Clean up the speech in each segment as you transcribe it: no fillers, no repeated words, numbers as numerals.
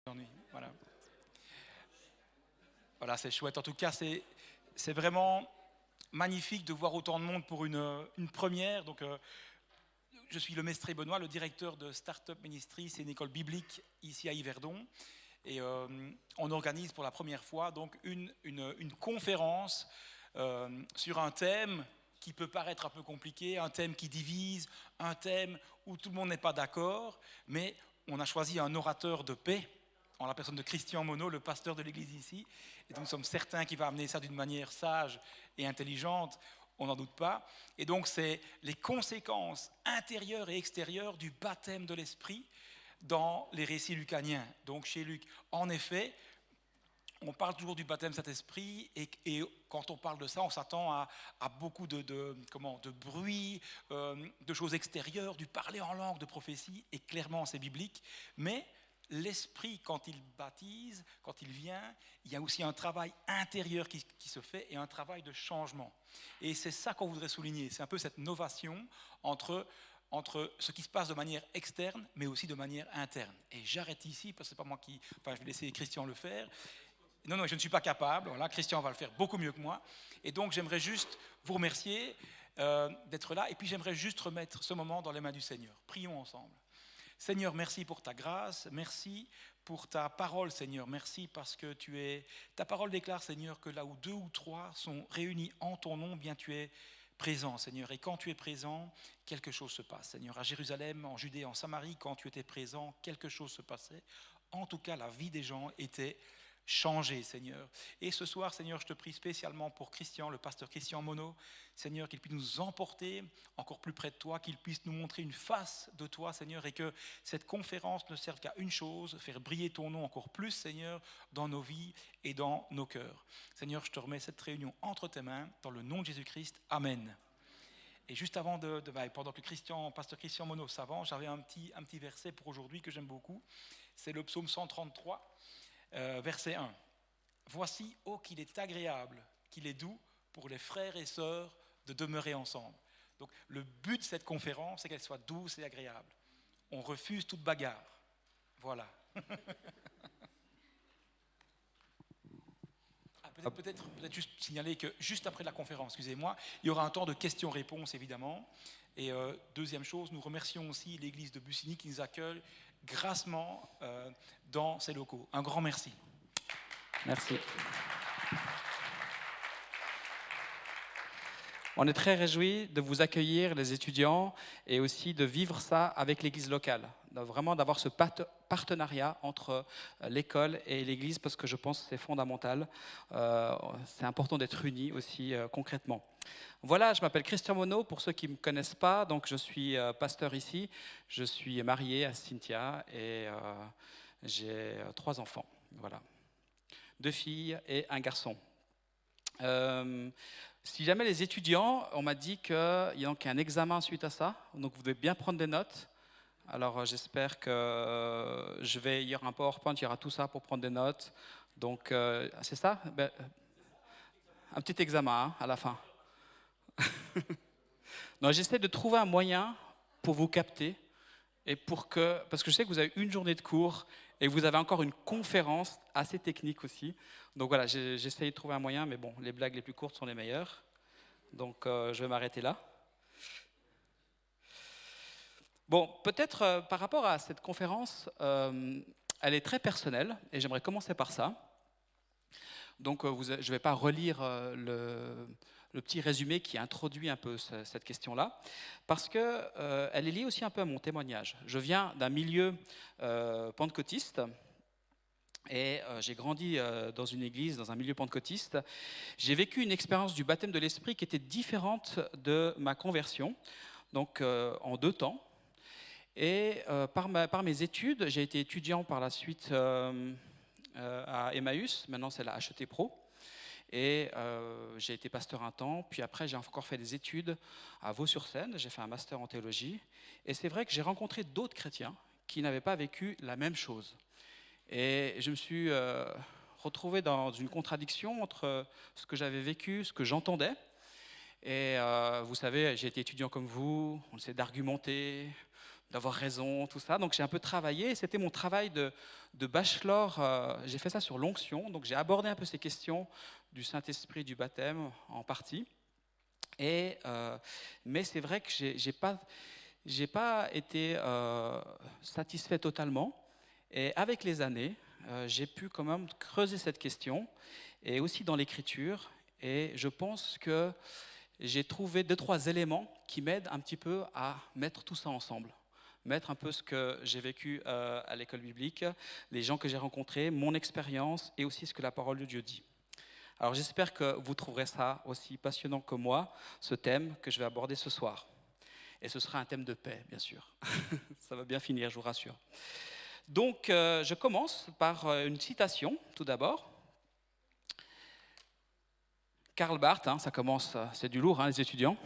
Ennui. Voilà, voilà, c'est chouette. En tout cas, c'est vraiment magnifique de voir autant de monde pour une première. Donc, je suis le Mestré Benoît, le directeur de Startup Ministry. C'est une école biblique ici à Yverdon. Et on organise pour la première fois donc une conférence sur un thème qui peut paraître un peu compliqué, un thème qui divise, un thème où tout le monde n'est pas d'accord, mais on a choisi un orateur de paix, en la personne de Christian Monod, le pasteur de l'église ici, et donc nous sommes certains qu'il va amener ça d'une manière sage et intelligente, on n'en doute pas. Et donc c'est les conséquences intérieures et extérieures du baptême de l'esprit dans les récits lucaniens, donc chez Luc. En effet, on parle toujours du baptême Saint-Esprit et quand on parle de ça, on s'attend à beaucoup de bruit, de choses extérieures, du parler en langue, de prophétie, et clairement c'est biblique, mais l'Esprit, quand il baptise, quand il vient, il y a aussi un travail intérieur qui se fait et un travail de changement. Et c'est ça qu'on voudrait souligner, c'est un peu cette novation entre ce qui se passe de manière externe, mais aussi de manière interne. Et j'arrête ici, parce que c'est pas moi qui... Enfin, je vais laisser Christian le faire. Non, non, je ne suis pas capable. Voilà, Christian va le faire beaucoup mieux que moi. Et donc, j'aimerais juste vous remercier d'être là. Et puis, j'aimerais juste remettre ce moment dans les mains du Seigneur. Prions ensemble. Seigneur, merci pour ta grâce. Merci pour ta parole, Seigneur. Merci parce que ta parole déclare, Seigneur, que là où 2 ou 3 sont réunis en ton nom, bien tu es présent, Seigneur. Et quand tu es présent, quelque chose se passe, Seigneur. À Jérusalem, en Judée, en Samarie, quand tu étais présent, quelque chose se passait. En tout cas, la vie des gens était changée, Seigneur. Et ce soir, Seigneur, je te prie spécialement pour Christian, le pasteur Christian Monod, Seigneur, qu'il puisse nous emporter encore plus près de toi, qu'il puisse nous montrer une face de toi, Seigneur, et que cette conférence ne serve qu'à une chose, faire briller ton nom encore plus, Seigneur, dans nos vies et dans nos cœurs. Seigneur, je te remets cette réunion entre tes mains, dans le nom de Jésus-Christ. Amen. Et juste avant pendant que pasteur Christian Monod s'avance, j'avais un petit verset pour aujourd'hui que j'aime beaucoup. C'est le psaume 133, verset 1. Voici, oh, qu'il est agréable, qu'il est doux pour les frères et sœurs de demeurer ensemble. Donc, le but de cette conférence, c'est qu'elle soit douce et agréable. On refuse toute bagarre. Voilà. Peut-être juste signaler que juste après la conférence, excusez-moi, il y aura un temps de questions-réponses, évidemment. Et deuxième chose, nous remercions aussi l'église de Bussigny qui nous accueille grassement dans ses locaux. Un grand merci. Merci. On est très réjouis de vous accueillir, les étudiants, et aussi de vivre ça avec l'église locale. Vraiment d'avoir ce partenariat entre l'école et l'église, parce que je pense que c'est fondamental. C'est important d'être unis aussi concrètement. Voilà, je m'appelle Christian Monod, pour ceux qui ne me connaissent pas. Donc je suis pasteur ici. Je suis marié à Cynthia et j'ai 3 enfants. Voilà. 2 filles et un garçon. Si jamais les étudiants, on m'a dit qu'il y a un examen suite à ça, donc vous devez bien prendre des notes. Alors j'espère que il y aura un PowerPoint, il y aura tout ça pour prendre des notes. Donc c'est ça, un petit examen à la fin. Donc j'essaie de trouver un moyen pour vous capter et parce que je sais que vous avez une journée de cours et vous avez encore une conférence assez technique aussi. Donc voilà, j'essaie de trouver un moyen, mais bon, les blagues les plus courtes sont les meilleures. Donc je vais m'arrêter là. Bon, peut-être par rapport à cette conférence, elle est très personnelle et j'aimerais commencer par ça. Donc je ne vais pas relire le petit résumé qui introduit un peu cette question-là, parce qu'elle est liée aussi un peu à mon témoignage. Je viens d'un milieu pentecôtiste, et j'ai grandi dans une église, dans un milieu pentecôtiste. J'ai vécu une expérience du baptême de l'Esprit qui était différente de ma conversion, donc en 2 temps. Et par mes études, j'ai été étudiant par la suite à Emmaüs, maintenant c'est la HET Pro. Et j'ai été pasteur un temps, puis après j'ai encore fait des études à Vaux-sur-Seine, j'ai fait un master en théologie. Et c'est vrai que j'ai rencontré d'autres chrétiens qui n'avaient pas vécu la même chose. Et je me suis retrouvé dans une contradiction entre ce que j'avais vécu, ce que j'entendais. Et vous savez, j'ai été étudiant comme vous, on essaie d'argumenter, d'avoir raison, tout ça. Donc j'ai un peu travaillé, c'était mon travail de bachelor, j'ai fait ça sur l'onction, donc j'ai abordé un peu ces questions du Saint-Esprit, du baptême en partie. Mais c'est vrai que j'ai pas été satisfait totalement. Et avec les années, j'ai pu quand même creuser cette question, et aussi dans l'écriture. Et je pense que j'ai trouvé 2-3 éléments qui m'aident un petit peu à mettre tout ça ensemble. Mettre un peu ce que j'ai vécu à l'école biblique, les gens que j'ai rencontrés, mon expérience, et aussi ce que la parole de Dieu dit. Alors j'espère que vous trouverez ça aussi passionnant que moi, ce thème que je vais aborder ce soir. Et ce sera un thème de paix, bien sûr. Ça va bien finir, je vous rassure. Donc je commence par une citation, tout d'abord. Karl Barth, ça commence, c'est du lourd, les étudiants.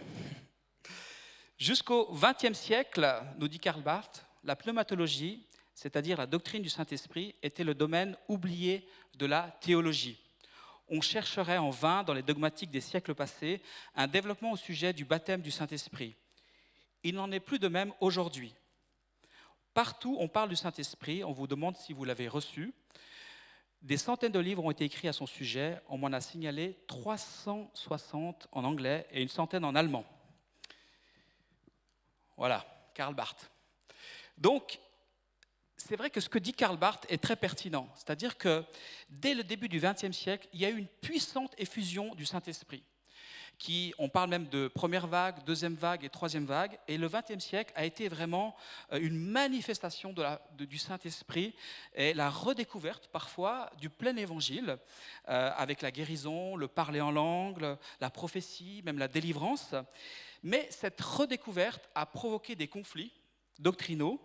Jusqu'au XXe siècle, nous dit Karl Barth, la pneumatologie, c'est-à-dire la doctrine du Saint-Esprit, était le domaine oublié de la théologie. On chercherait en vain, dans les dogmatiques des siècles passés, un développement au sujet du baptême du Saint-Esprit. Il n'en est plus de même aujourd'hui. Partout, on parle du Saint-Esprit, on vous demande si vous l'avez reçu. Des centaines de livres ont été écrits à son sujet, on m'en a signalé 360 en anglais et une centaine en allemand. Voilà, Karl Barth. Donc, c'est vrai que ce que dit Karl Barth est très pertinent. C'est-à-dire que dès le début du XXe siècle, il y a eu une puissante effusion du Saint-Esprit. On parle même de première vague, deuxième vague et troisième vague. Et le XXe siècle a été vraiment une manifestation du Saint-Esprit et la redécouverte parfois du plein évangile, avec la guérison, le parler en langue, la prophétie, même la délivrance. Mais cette redécouverte a provoqué des conflits doctrinaux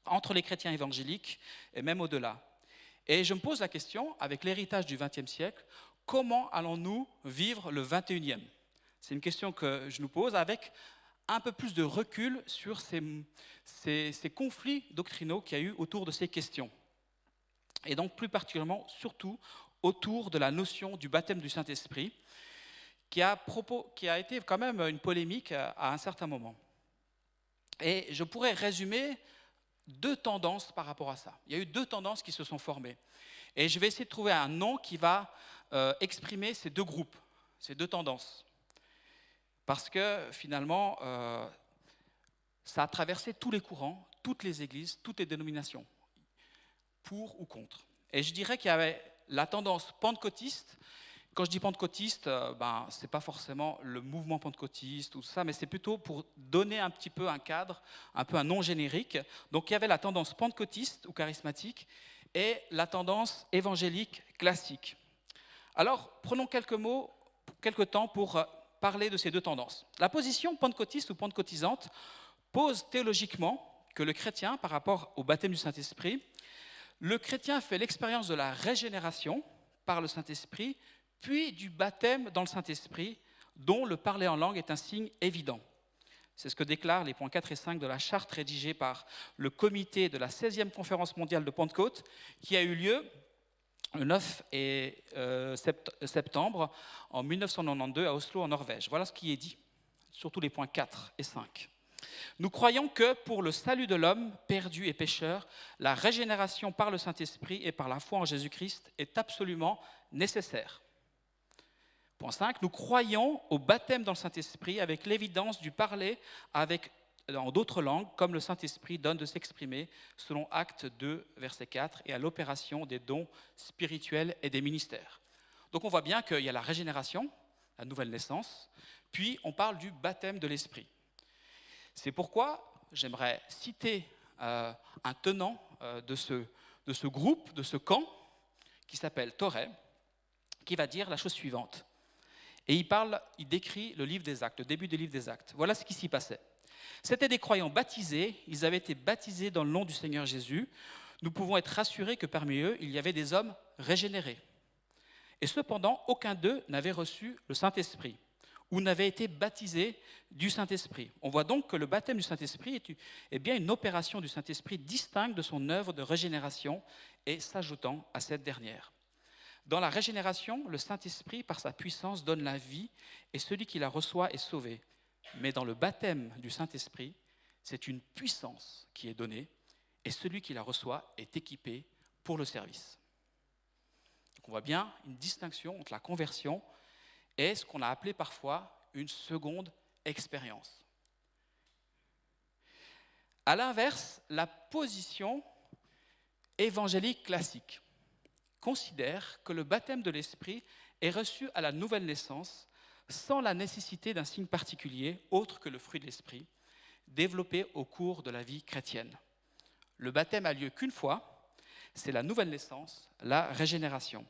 entre les chrétiens évangéliques et même au-delà. Et je me pose la question, avec l'héritage du XXe siècle, comment allons-nous vivre le XXIe ? C'est une question que je nous pose avec un peu plus de recul sur ces conflits doctrinaux qu'il y a eu autour de ces questions. Et donc plus particulièrement, surtout, autour de la notion du baptême du Saint-Esprit, qui a été quand même une polémique à un certain moment. Et je pourrais résumer 2 tendances par rapport à ça. Il y a eu 2 tendances qui se sont formées. Et je vais essayer de trouver un nom qui va exprimer ces 2 groupes, ces 2 tendances. Parce que finalement, ça a traversé tous les courants, toutes les églises, toutes les dénominations, pour ou contre. Et je dirais qu'il y avait la tendance pentecôtiste. Quand je dis pentecôtiste, ce n'est pas forcément le mouvement pentecôtiste ou ça, mais c'est plutôt pour donner un petit peu un cadre, un peu un nom générique. Donc il y avait la tendance pentecôtiste ou charismatique et la tendance évangélique classique. Alors prenons quelques temps pour parler de ces 2 tendances. La position pentecôtiste ou pentecôtisante pose théologiquement que le chrétien, par rapport au baptême du Saint-Esprit, le chrétien fait l'expérience de la régénération par le Saint-Esprit, puis du baptême dans le Saint-Esprit, dont le parler en langue est un signe évident. C'est ce que déclarent les points 4 et 5 de la charte rédigée par le comité de la 16e conférence mondiale de Pentecôte, qui a eu lieu le 9 septembre en 1992 à Oslo, en Norvège. Voilà ce qui est dit, surtout les points 4 et 5. Nous croyons que pour le salut de l'homme perdu et pécheur, la régénération par le Saint-Esprit et par la foi en Jésus-Christ est absolument nécessaire. Point 5, nous croyons au baptême dans le Saint-Esprit avec l'évidence du parler dans d'autres langues, comme le Saint-Esprit donne de s'exprimer, selon Actes 2, verset 4, et à l'opération des dons spirituels et des ministères. Donc on voit bien qu'il y a la régénération, la nouvelle naissance, puis on parle du baptême de l'Esprit. C'est pourquoi j'aimerais citer un tenant de ce groupe, de ce camp, qui s'appelle Torrey, qui va dire la chose suivante. Et il décrit le livre des Actes, le début du livre des Actes. Voilà ce qui s'y passait. C'étaient des croyants baptisés, ils avaient été baptisés dans le nom du Seigneur Jésus. Nous pouvons être rassurés que parmi eux, il y avait des hommes régénérés. Et cependant, aucun d'eux n'avait reçu le Saint-Esprit ou n'avait été baptisé du Saint-Esprit. On voit donc que le baptême du Saint-Esprit est bien une opération du Saint-Esprit distincte de son œuvre de régénération et s'ajoutant à cette dernière. Dans la régénération, le Saint-Esprit, par sa puissance, donne la vie et celui qui la reçoit est sauvé. Mais dans le baptême du Saint-Esprit, C'est une puissance qui est donnée et celui qui la reçoit est équipé pour le service. Donc on voit bien une distinction entre la conversion et ce qu'on a appelé parfois une seconde expérience. À l'inverse, la position évangélique classique considère que le baptême de l'Esprit est reçu à la nouvelle naissance sans la nécessité d'un signe particulier autre que le fruit de l'Esprit, développé au cours de la vie chrétienne. Le baptême a lieu qu'une fois, c'est la nouvelle naissance, la régénération.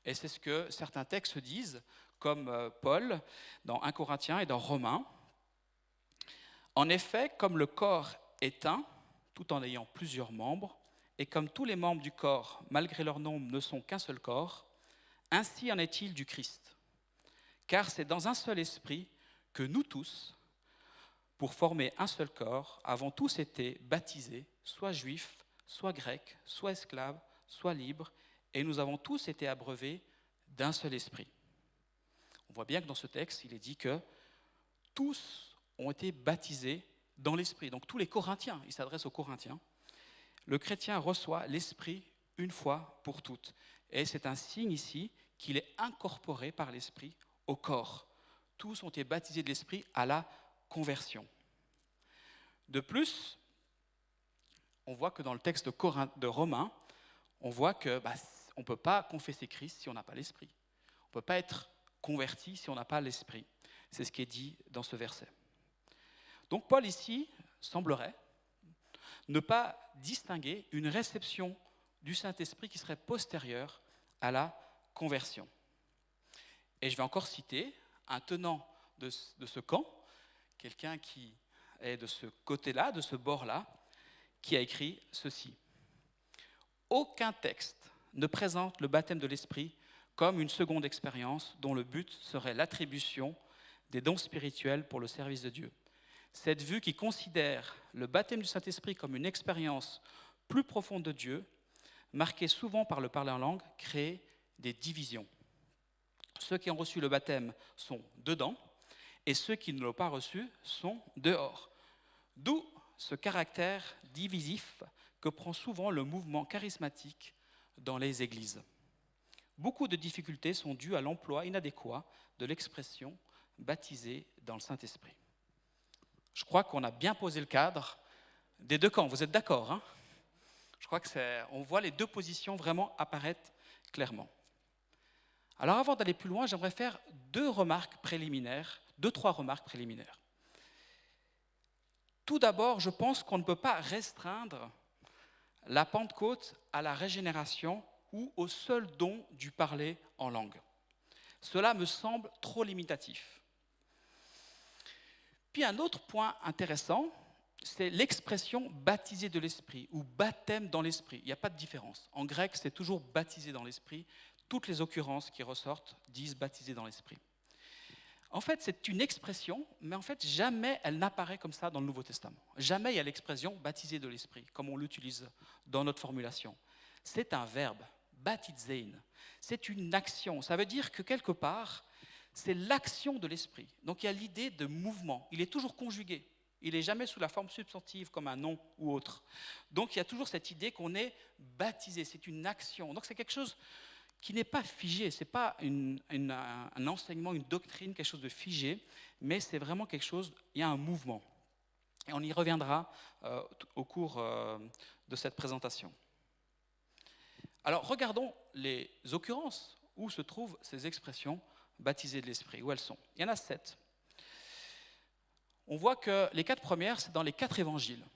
Et c'est ce que certains textes disent, comme Paul dans 1 Corinthiens et dans Romains. En effet, comme le corps est un, tout en ayant plusieurs membres, et comme tous les membres du corps, malgré leur nombre, ne sont qu'un seul corps, ainsi en est-il du Christ. Car c'est dans un seul esprit que nous tous, pour former un seul corps, avons tous été baptisés, soit juifs, soit grecs, soit esclaves, soit libres, et nous avons tous été abreuvés d'un seul esprit. On voit bien que dans ce texte, il est dit que tous ont été baptisés dans l'esprit. Donc tous les Corinthiens, il s'adresse aux Corinthiens. Le chrétien reçoit l'esprit une fois pour toutes. Et c'est un signe ici qu'il est incorporé par l'esprit au corps. Tous ont été baptisés de l'esprit à la conversion. De plus, on voit que dans le texte de Romains, on voit que on ne peut pas confesser Christ si on n'a pas l'esprit. On ne peut pas être converti si on n'a pas l'esprit. C'est ce qui est dit dans ce verset. Donc Paul ici semblerait ne pas distinguer une réception du Saint-Esprit qui serait postérieure à la conversion. Et je vais encore citer un tenant de ce camp, quelqu'un qui est de ce côté-là, de ce bord-là, qui a écrit ceci. Aucun texte ne présente le baptême de l'Esprit comme une seconde expérience dont le but serait l'attribution des dons spirituels pour le service de Dieu. Cette vue qui considère le baptême du Saint-Esprit comme une expérience plus profonde de Dieu, marquée souvent par le parler en langue, crée des divisions. Ceux qui ont reçu le baptême sont dedans et ceux qui ne l'ont pas reçu sont dehors. D'où ce caractère divisif que prend souvent le mouvement charismatique dans les églises. Beaucoup de difficultés sont dues à l'emploi inadéquat de l'expression « baptisé dans le Saint-Esprit ». Je crois qu'on a bien posé le cadre des deux camps. Vous êtes d'accord, hein? Je crois on voit les deux positions vraiment apparaître clairement. Alors avant d'aller plus loin, j'aimerais faire deux, trois remarques préliminaires. Tout d'abord, je pense qu'on ne peut pas restreindre la Pentecôte à la régénération ou au seul don du parler en langue. Cela me semble trop limitatif. Puis un autre point intéressant, c'est l'expression baptisé de l'esprit ou baptême dans l'esprit. Il n'y a pas de différence. En grec, c'est toujours baptisé dans l'esprit. Toutes les occurrences qui ressortent disent baptisé dans l'esprit. En fait, c'est une expression, mais en fait, jamais elle n'apparaît comme ça dans le Nouveau Testament. Jamais il y a l'expression baptisé de l'esprit, comme on l'utilise dans notre formulation. C'est un verbe, baptizein. C'est une action. Ça veut dire que quelque part, c'est l'action de l'esprit. Donc il y a l'idée de mouvement. Il est toujours conjugué. Il n'est jamais sous la forme substantive comme un nom ou autre. Donc il y a toujours cette idée qu'on est baptisé. C'est une action. Donc c'est quelque chose qui n'est pas figé. Ce n'est pas un enseignement, une doctrine, quelque chose de figé, mais c'est vraiment quelque chose, il y a un mouvement. Et on y reviendra au cours de cette présentation. Alors regardons les occurrences où se trouvent ces expressions baptisées de l'Esprit, où elles sont. Il y en a 7. On voit que les 4 premières, c'est dans les 4 évangiles.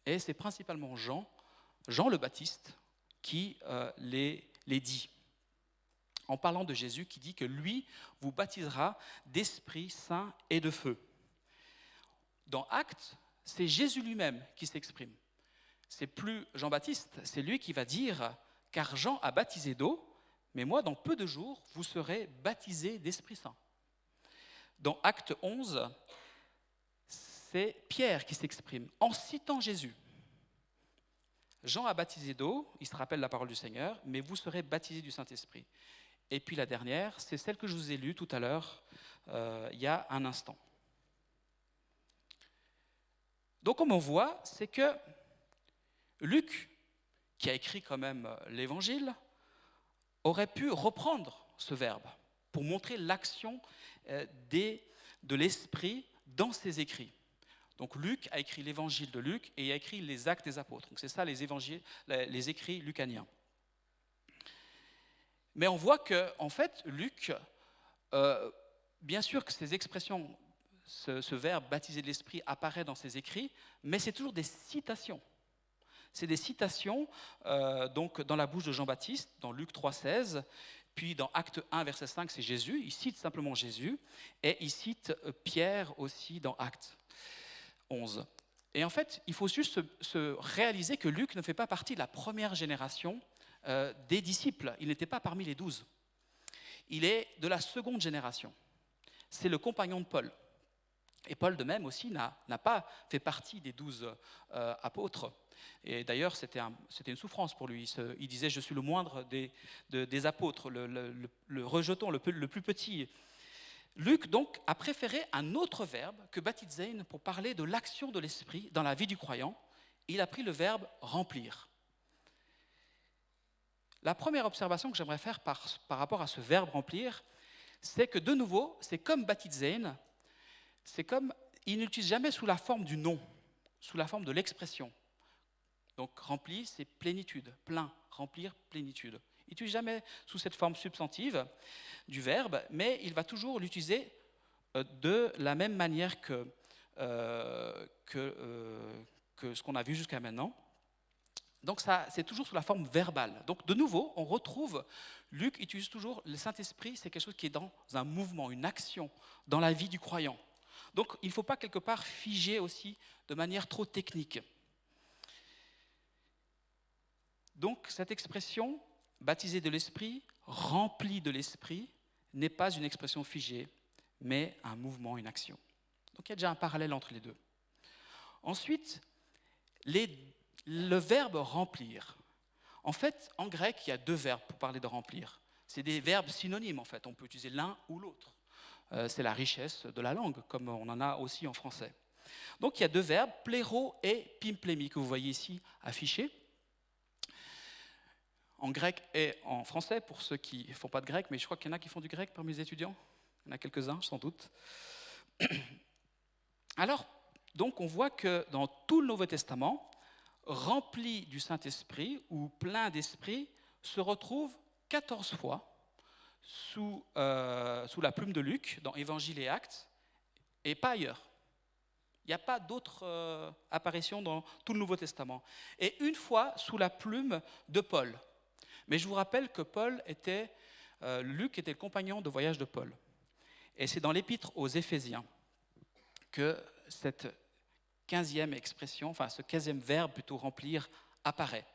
Et c'est principalement Jean le Baptiste, qui les dit. En parlant de Jésus, qui dit que lui vous baptisera d'Esprit Saint et de feu. Dans Actes, c'est Jésus lui-même qui s'exprime. C'est plus Jean-Baptiste, c'est lui qui va dire « Car Jean a baptisé d'eau, mais moi, dans peu de jours, vous serez baptisés d'Esprit Saint. » Dans Acte 11, c'est Pierre qui s'exprime en citant Jésus. Jean a baptisé d'eau, il se rappelle la parole du Seigneur, mais vous serez baptisés du Saint-Esprit. Et puis la dernière, c'est celle que je vous ai lue tout à l'heure, il y a un instant. Donc comme on voit, c'est que Luc, qui a écrit quand même l'évangile, aurait pu reprendre ce verbe pour montrer l'action de l'esprit dans ses écrits. Donc Luc a écrit l'évangile de Luc et il a écrit les actes des apôtres. Donc c'est ça les évangiles, les écrits lucaniens. Mais on voit que, en fait, Luc, bien sûr que ces expressions, ce verbe baptisé de l'esprit apparaît dans ses écrits, mais c'est toujours des citations. C'est des citations donc dans la bouche de Jean-Baptiste, dans Luc 3,16, puis dans Acte 1, verset 5, c'est Jésus. Il cite simplement Jésus, et il cite Pierre aussi dans Acte 11. Et en fait, il faut juste se réaliser que Luc ne fait pas partie de la première génération des disciples. Il n'était pas parmi les 12. Il est de la seconde génération. C'est le compagnon de Paul. Et Paul de même aussi n'a pas fait partie des 12 apôtres. Et d'ailleurs, c'était une souffrance pour lui. Il disait, je suis le moindre des apôtres, le rejeton, le plus petit. Luc, donc, a préféré un autre verbe que baptizein pour parler de l'action de l'esprit dans la vie du croyant. Il a pris le verbe remplir. La première observation que j'aimerais faire par rapport à ce verbe remplir, c'est que de nouveau, c'est comme baptizein, il n'utilise jamais sous la forme du nom, sous la forme de l'expression. Donc rempli, c'est plénitude, plein, remplir, plénitude. Il n'utilise jamais sous cette forme substantive du verbe, mais il va toujours l'utiliser de la même manière que ce qu'on a vu jusqu'à maintenant. Donc ça, c'est toujours sous la forme verbale. Donc de nouveau, on retrouve, Luc utilise toujours le Saint-Esprit, c'est quelque chose qui est dans un mouvement, une action, dans la vie du croyant. Donc il ne faut pas quelque part figer aussi de manière trop technique. Donc cette expression, baptisé de l'Esprit, rempli de l'Esprit, n'est pas une expression figée, mais un mouvement, une action. Donc il y a déjà un parallèle entre les deux. Ensuite, le verbe remplir. En fait, en grec, il y a deux verbes pour parler de remplir. C'est des verbes synonymes, en fait. On peut utiliser l'un ou l'autre. C'est la richesse de la langue, comme on en a aussi en français. Donc il y a deux verbes, pléro et pimplémi, que vous voyez ici affichés. En grec et en français, pour ceux qui ne font pas de grec, mais je crois qu'il y en a qui font du grec parmi les étudiants. Il y en a quelques-uns, sans doute. Alors, donc on voit que dans tout le Nouveau Testament, rempli du Saint-Esprit ou plein d'esprit se retrouve 14 fois sous la plume de Luc, dans Évangiles et Actes, et pas ailleurs. Il n'y a pas d'autres apparitions dans tout le Nouveau Testament. Et une fois sous la plume de Paul. Mais je vous rappelle que Luc était le compagnon de voyage de Paul. Et c'est dans l'épître aux Éphésiens que cette 15e expression, enfin ce 15e verbe plutôt remplir, apparaît.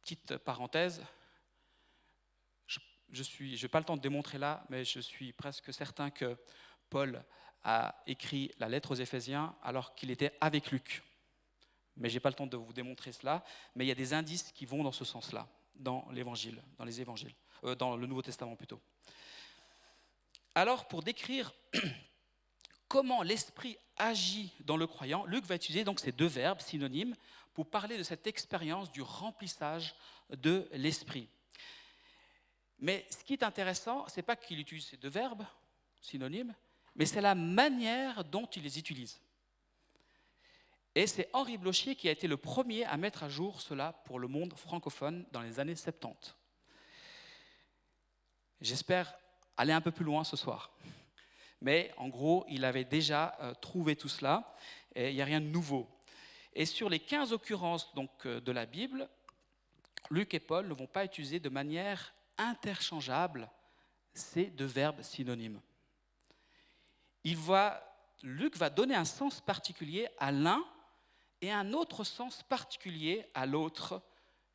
Petite parenthèse, je n'ai pas le temps de démontrer là, mais je suis presque certain que Paul a écrit la lettre aux Éphésiens alors qu'il était avec Luc. Mais je n'ai pas le temps de vous démontrer cela, mais il y a des indices qui vont dans ce sens-là, dans l'Évangile, dans les Évangiles, dans le Nouveau Testament plutôt. Alors, pour décrire comment l'Esprit agit dans le croyant, Luc va utiliser donc ces deux verbes synonymes pour parler de cette expérience du remplissage de l'Esprit. Mais ce qui est intéressant, ce n'est pas qu'il utilise ces deux verbes synonymes, mais c'est la manière dont il les utilise. Et c'est Henri Blochier qui a été le premier à mettre à jour cela pour le monde francophone dans les années 70. J'espère aller un peu plus loin ce soir. Mais en gros, il avait déjà trouvé tout cela, et il n'y a rien de nouveau. Et sur les 15 occurrences donc, de la Bible, Luc et Paul ne vont pas utiliser de manière interchangeable ces deux verbes synonymes. Luc va donner un sens particulier à l'un et un autre sens particulier à l'autre,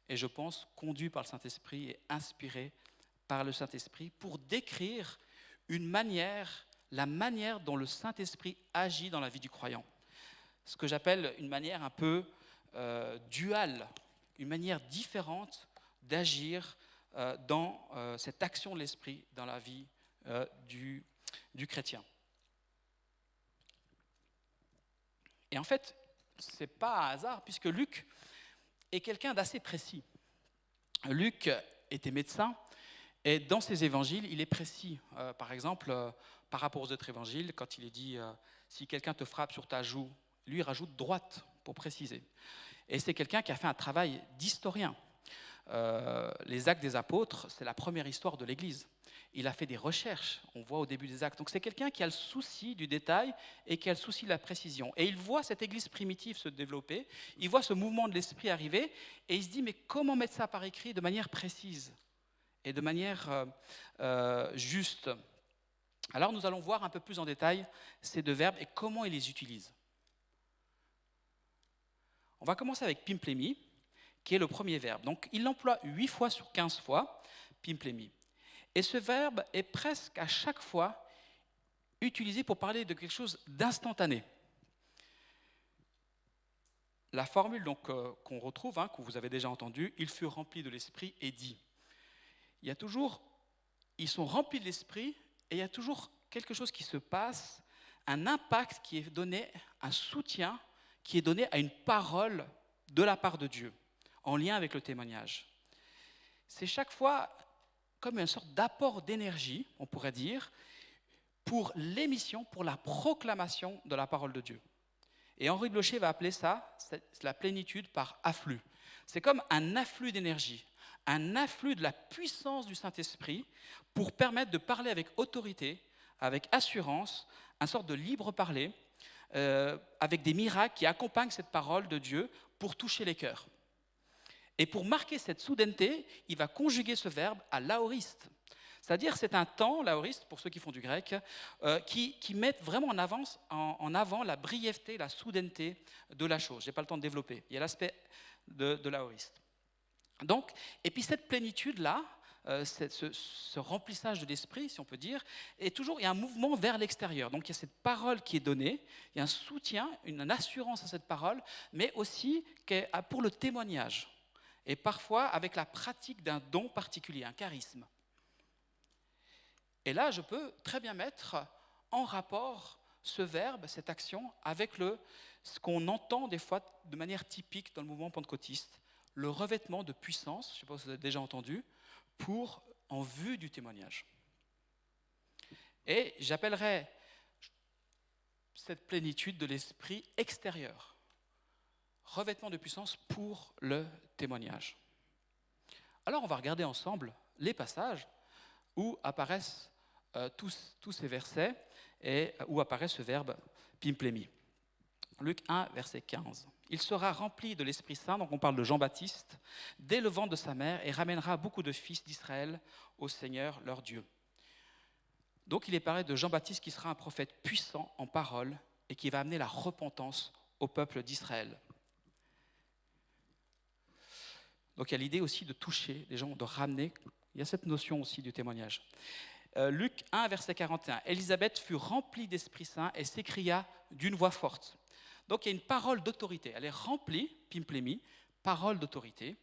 et je pense conduit par le Saint-Esprit et inspiré par le Saint-Esprit pour décrire la manière dont le Saint-Esprit agit dans la vie du croyant. Ce que j'appelle une manière un peu duale, une manière différente d'agir dans cette action de l'Esprit dans la vie du chrétien. Et en fait, c'est pas un hasard, puisque Luc est quelqu'un d'assez précis. Luc était médecin, et dans ses évangiles, il est précis. Par exemple, par rapport aux autres évangiles, quand il est dit si quelqu'un te frappe sur ta joue, lui il rajoute droite pour préciser. Et c'est quelqu'un qui a fait un travail d'historien. Les Actes des Apôtres, c'est la première histoire de l'Église. Il a fait des recherches, on voit au début des Actes. Donc c'est quelqu'un qui a le souci du détail et qui a le souci de la précision. Et il voit cette Église primitive se développer, il voit ce mouvement de l'esprit arriver, et il se dit, mais comment mettre ça par écrit de manière précise et de manière juste. Alors nous allons voir un peu plus en détail ces deux verbes et comment il les utilise. On va commencer avec pimplémi, qui est le premier verbe. Donc il l'emploie 8 fois sur 15 fois, pimplémi. Et ce verbe est presque à chaque fois utilisé pour parler de quelque chose d'instantané. La formule donc, qu'on retrouve, que vous avez déjà entendue, ils furent remplis de l'esprit et dit. Il y a toujours, ils sont remplis de l'esprit et il y a toujours quelque chose qui se passe, un impact qui est donné, un soutien qui est donné à une parole de la part de Dieu, en lien avec le témoignage. C'est chaque fois comme une sorte d'apport d'énergie, on pourrait dire, pour l'émission, pour la proclamation de la parole de Dieu. Et Henri Blocher va appeler ça la plénitude par afflux. C'est comme un afflux d'énergie, un afflux de la puissance du Saint-Esprit pour permettre de parler avec autorité, avec assurance, une sorte de libre parler, avec des miracles qui accompagnent cette parole de Dieu pour toucher les cœurs. Et pour marquer cette soudaineté, il va conjuguer ce verbe à l'aoriste. C'est-à-dire c'est un temps, l'aoriste, pour ceux qui font du grec, qui met vraiment en avant la brièveté, la soudaineté de la chose. Je n'ai pas le temps de développer. Il y a l'aspect de l'aoriste. Donc, et puis cette plénitude-là, ce remplissage de l'esprit, si on peut dire, il y a un mouvement vers l'extérieur. Donc il y a cette parole qui est donnée, il y a un soutien, une assurance à cette parole, mais aussi pour le témoignage. Et parfois avec la pratique d'un don particulier, un charisme. Et là, je peux très bien mettre en rapport ce verbe, cette action, avec ce qu'on entend des fois de manière typique dans le mouvement pentecôtiste, le revêtement de puissance, je ne sais pas si vous avez déjà entendu, en vue du témoignage. Et j'appellerais cette plénitude de l'esprit extérieur. Revêtement de puissance pour le témoignage. Alors on va regarder ensemble les passages où apparaissent tous ces versets et où apparaît ce verbe pimplémi. Luc 1, verset 15. Il sera rempli de l'Esprit Saint, donc on parle de Jean-Baptiste, dès le ventre de sa mère et ramènera beaucoup de fils d'Israël au Seigneur leur Dieu. Donc il est parlé de Jean-Baptiste qui sera un prophète puissant en parole et qui va amener la repentance au peuple d'Israël. Donc il y a l'idée aussi de toucher les gens, de ramener. Il y a cette notion aussi du témoignage. Luc 1, verset 41. Élisabeth fut remplie d'Esprit Saint et s'écria d'une voix forte. Donc il y a une parole d'autorité. Elle est remplie, pimplémi, parole d'autorité,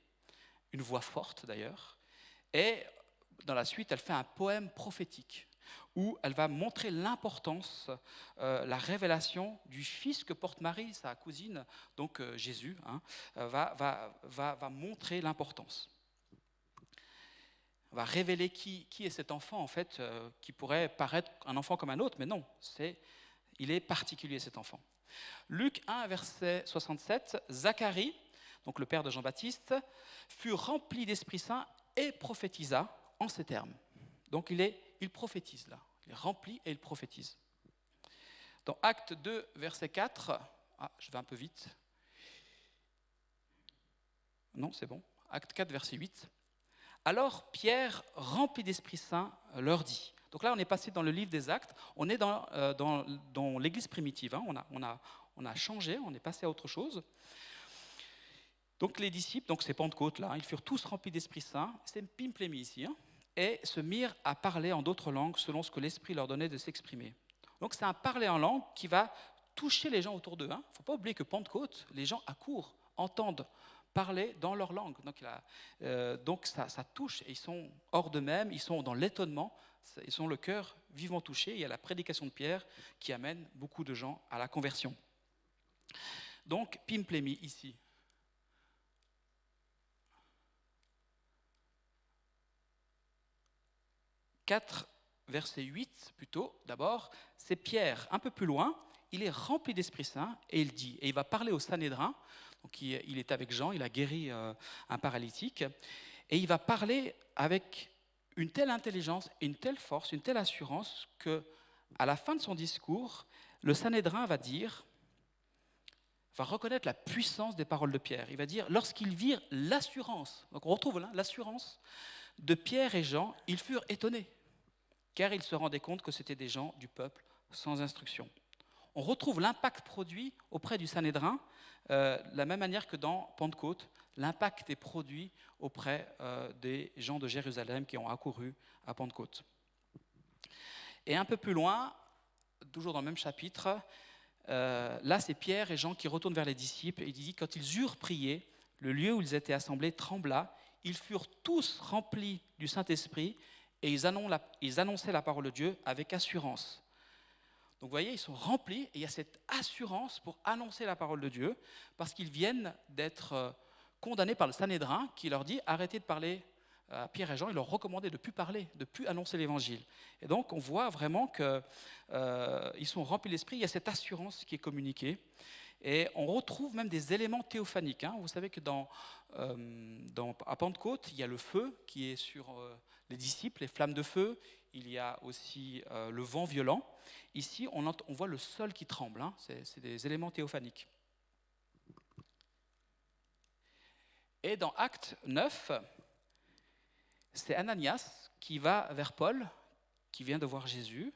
une voix forte d'ailleurs. Et dans la suite, elle fait un poème prophétique où elle va montrer l'importance, la révélation du fils que porte Marie, sa cousine, donc Jésus, va montrer l'importance. Va révéler qui est cet enfant, en fait, qui pourrait paraître un enfant comme un autre, mais non, il est particulier, cet enfant. Luc 1, verset 67, Zacharie, donc le père de Jean-Baptiste, fut rempli d'Esprit Saint et prophétisa en ces termes. Donc il prophétise là, il est rempli et il prophétise. Dans Acte 2, verset 4, je vais un peu vite. Non, c'est bon. Acte 4, verset 8. Alors Pierre, rempli d'Esprit Saint, leur dit. Donc là, on est passé dans le livre des Actes, on est dans l'Église primitive, on a changé, on est passé à autre chose. Donc les disciples, donc c'est Pentecôte là, ils furent tous remplis d'Esprit Saint, c'est pimplémi ici, et se mirent à parler en d'autres langues selon ce que l'Esprit leur donnait de s'exprimer. Donc c'est un parler en langue qui va toucher les gens autour d'eux. Il ne faut pas oublier que Pentecôte, les gens accourent, entendent parler dans leur langue. Donc ça touche, et ils sont hors d'eux-mêmes, ils sont dans l'étonnement, ils ont le cœur vivement touché. Il y a la prédication de Pierre qui amène beaucoup de gens à la conversion. Donc, Pimplémi ici. « 4, verset 8, plutôt, d'abord, c'est Pierre, un peu plus loin, il est rempli d'Esprit Saint, et il dit, et il va parler au Sanhédrin, donc il est avec Jean, il a guéri un paralytique, et il va parler avec une telle intelligence, une telle force, une telle assurance, que à la fin de son discours, le Sanhédrin va reconnaître la puissance des paroles de Pierre. Il va dire, lorsqu'ils virent l'assurance, donc on retrouve là l'assurance de Pierre et Jean, ils furent étonnés, car ils se rendaient compte que c'étaient des gens du peuple sans instruction. On retrouve l'impact produit auprès du Sanhédrin, de la même manière que dans Pentecôte, l'impact est produit auprès des gens de Jérusalem qui ont accouru à Pentecôte. Et un peu plus loin, toujours dans le même chapitre, là c'est Pierre et Jean qui retournent vers les disciples et il dit, quand ils eurent prié, le lieu où ils étaient assemblés trembla, ils furent tous remplis du Saint-Esprit et ils annonçaient la parole de Dieu avec assurance. Donc vous voyez, ils sont remplis et il y a cette assurance pour annoncer la parole de Dieu parce qu'ils viennent d'être condamnés par le Sanhédrin qui leur dit arrêtez de parler à Pierre et Jean, il leur recommandait de ne plus parler, de ne plus annoncer l'évangile. Et donc on voit vraiment qu'ils sont remplis d'esprit, il y a cette assurance qui est communiquée. Et on retrouve même des éléments théophaniques. Vous savez que à Pentecôte, il y a le feu qui est sur les disciples, les flammes de feu. Il y a aussi le vent violent. Ici, on voit le sol qui tremble. C'est des éléments théophaniques. Et dans Acte 9, c'est Ananias qui va vers Paul, qui vient de voir Jésus.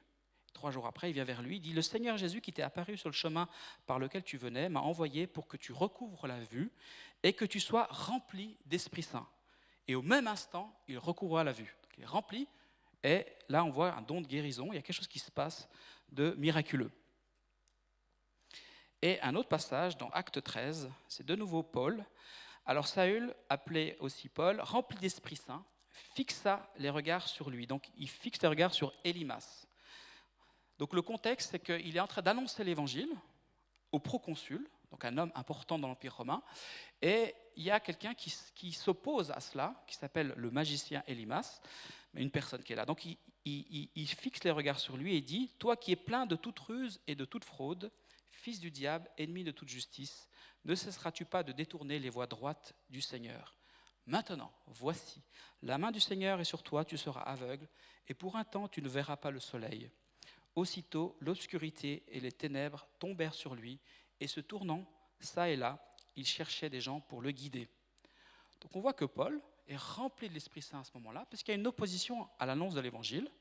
3 jours après, il vient vers lui, il dit « Le Seigneur Jésus qui t'est apparu sur le chemin par lequel tu venais m'a envoyé pour que tu recouvres la vue et que tu sois rempli d'Esprit Saint. » Et au même instant, il recouvra la vue. Donc, il est rempli et là, on voit un don de guérison. Il y a quelque chose qui se passe de miraculeux. Et un autre passage dans Acte 13, c'est de nouveau Paul. Alors Saül, appelé aussi Paul, rempli d'Esprit Saint, fixa les regards sur lui. Donc il fixe les regards sur Élymas. Donc le contexte, c'est qu'il est en train d'annoncer l'évangile au proconsul, donc un homme important dans l'Empire romain, et il y a quelqu'un qui s'oppose à cela, qui s'appelle le magicien Élymas, une personne qui est là. Donc il fixe les regards sur lui et dit « Toi qui es plein de toute ruse et de toute fraude, fils du diable, ennemi de toute justice, ne cesseras-tu pas de détourner les voies droites du Seigneur ? Maintenant, voici, la main du Seigneur est sur toi, tu seras aveugle, et pour un temps tu ne verras pas le soleil. » Aussitôt, l'obscurité et les ténèbres tombèrent sur lui, et se tournant, çà et là, il cherchait des gens pour le guider. Donc on voit que Paul est rempli de l'Esprit Saint à ce moment-là, parce qu'il y a une opposition à l'annonce de l'Évangile,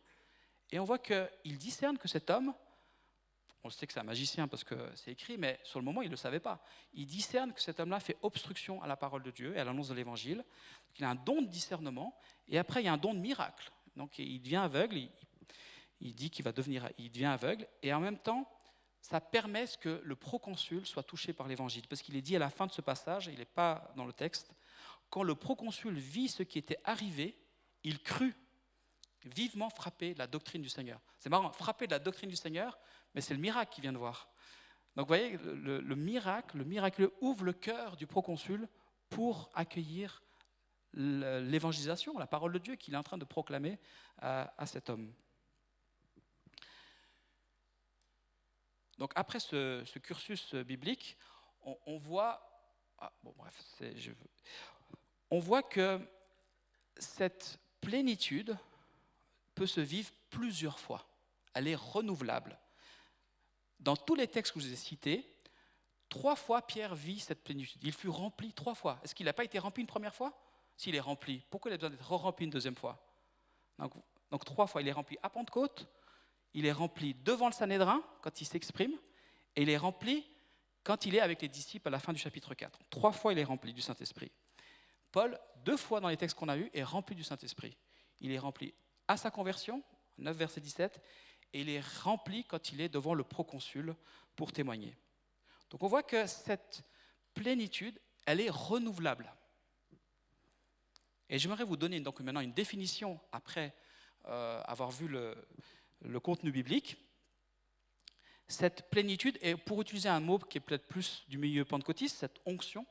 et on voit qu'il discerne que cet homme, on sait que c'est un magicien parce que c'est écrit, mais sur le moment, il ne le savait pas. Il discerne que cet homme-là fait obstruction à la parole de Dieu et à l'annonce de l'Évangile. Donc, il a un don de discernement, et après, il y a un don de miracle. Donc il devient aveugle, il dit qu'il devient aveugle, et en même temps, ça permet que le proconsul soit touché par l'Évangile. Parce qu'il est dit à la fin de ce passage, il n'est pas dans le texte, quand le proconsul vit ce qui était arrivé, il crut, vivement frappé de la doctrine du Seigneur. C'est marrant, frappé de la doctrine du Seigneur, mais c'est le miracle qu'il vient de voir. Donc vous voyez, le miracle ouvre le cœur du proconsul pour accueillir l'évangélisation, la parole de Dieu qu'il est en train de proclamer à cet homme. Donc après ce cursus biblique, on voit que cette plénitude peut se vivre plusieurs fois. Elle est renouvelable. Dans tous les textes que je vous ai cités, 3 fois Pierre vit cette plénitude. Il fut rempli 3 fois. Est-ce qu'il n'a pas été rempli une première fois ? S'il est rempli, pourquoi il a besoin d'être rempli une deuxième fois ? Donc 3 fois, il est rempli à Pentecôte, il est rempli devant le Sanhédrin, quand il s'exprime, et il est rempli quand il est avec les disciples à la fin du chapitre 4. 3 fois, il est rempli du Saint-Esprit. Paul, 2 fois dans les textes qu'on a eus, est rempli du Saint-Esprit. Il est rempli à sa conversion, 9 verset 17, et il est rempli quand il est devant le proconsul pour témoigner. Donc on voit que cette plénitude, elle est renouvelable. Et j'aimerais vous donner donc maintenant une définition après avoir vu le contenu biblique. Cette plénitude, et pour utiliser un mot qui est peut-être plus du milieu pentecôtiste, cette onction,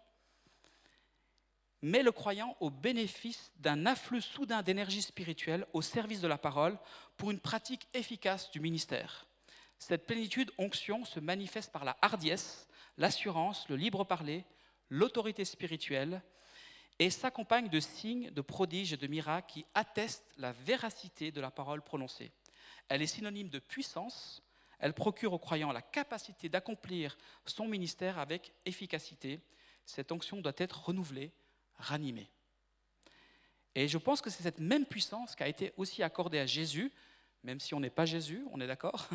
met le croyant au bénéfice d'un afflux soudain d'énergie spirituelle au service de la parole pour une pratique efficace du ministère. Cette plénitude onction se manifeste par la hardiesse, l'assurance, le libre parler, l'autorité spirituelle et s'accompagne de signes, de prodiges et de miracles qui attestent la véracité de la parole prononcée. Elle est synonyme de puissance, elle procure au croyant la capacité d'accomplir son ministère avec efficacité. Cette onction doit être renouvelée, ranimée. Et je pense que c'est cette même puissance qui a été aussi accordée à Jésus, même si on n'est pas Jésus, on est d'accord?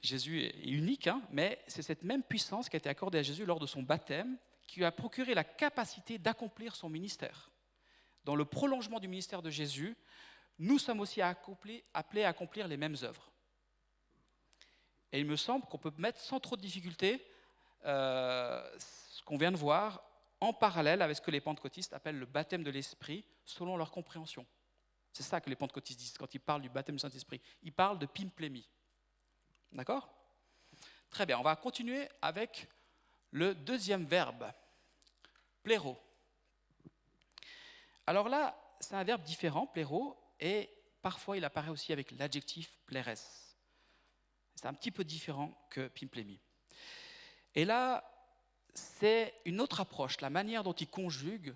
Jésus est unique, hein, mais c'est cette même puissance qui a été accordée à Jésus lors de son baptême, qui lui a procuré la capacité d'accomplir son ministère. Dans le prolongement du ministère de Jésus, nous sommes aussi appelés à accomplir les mêmes œuvres. Et il me semble qu'on peut mettre sans trop de difficulté ce qu'on vient de voir en parallèle avec ce que les pentecôtistes appellent le baptême de l'Esprit, selon leur compréhension. C'est ça que les pentecôtistes disent quand ils parlent du baptême du Saint-Esprit. Ils parlent de pimplémie. D'accord? Très bien, on va continuer avec le deuxième verbe, pléro. Alors là, c'est un verbe différent, pléro, et parfois il apparaît aussi avec l'adjectif plérès. C'est un petit peu différent que pimplémie. Et là, c'est une autre approche, la manière dont il conjugue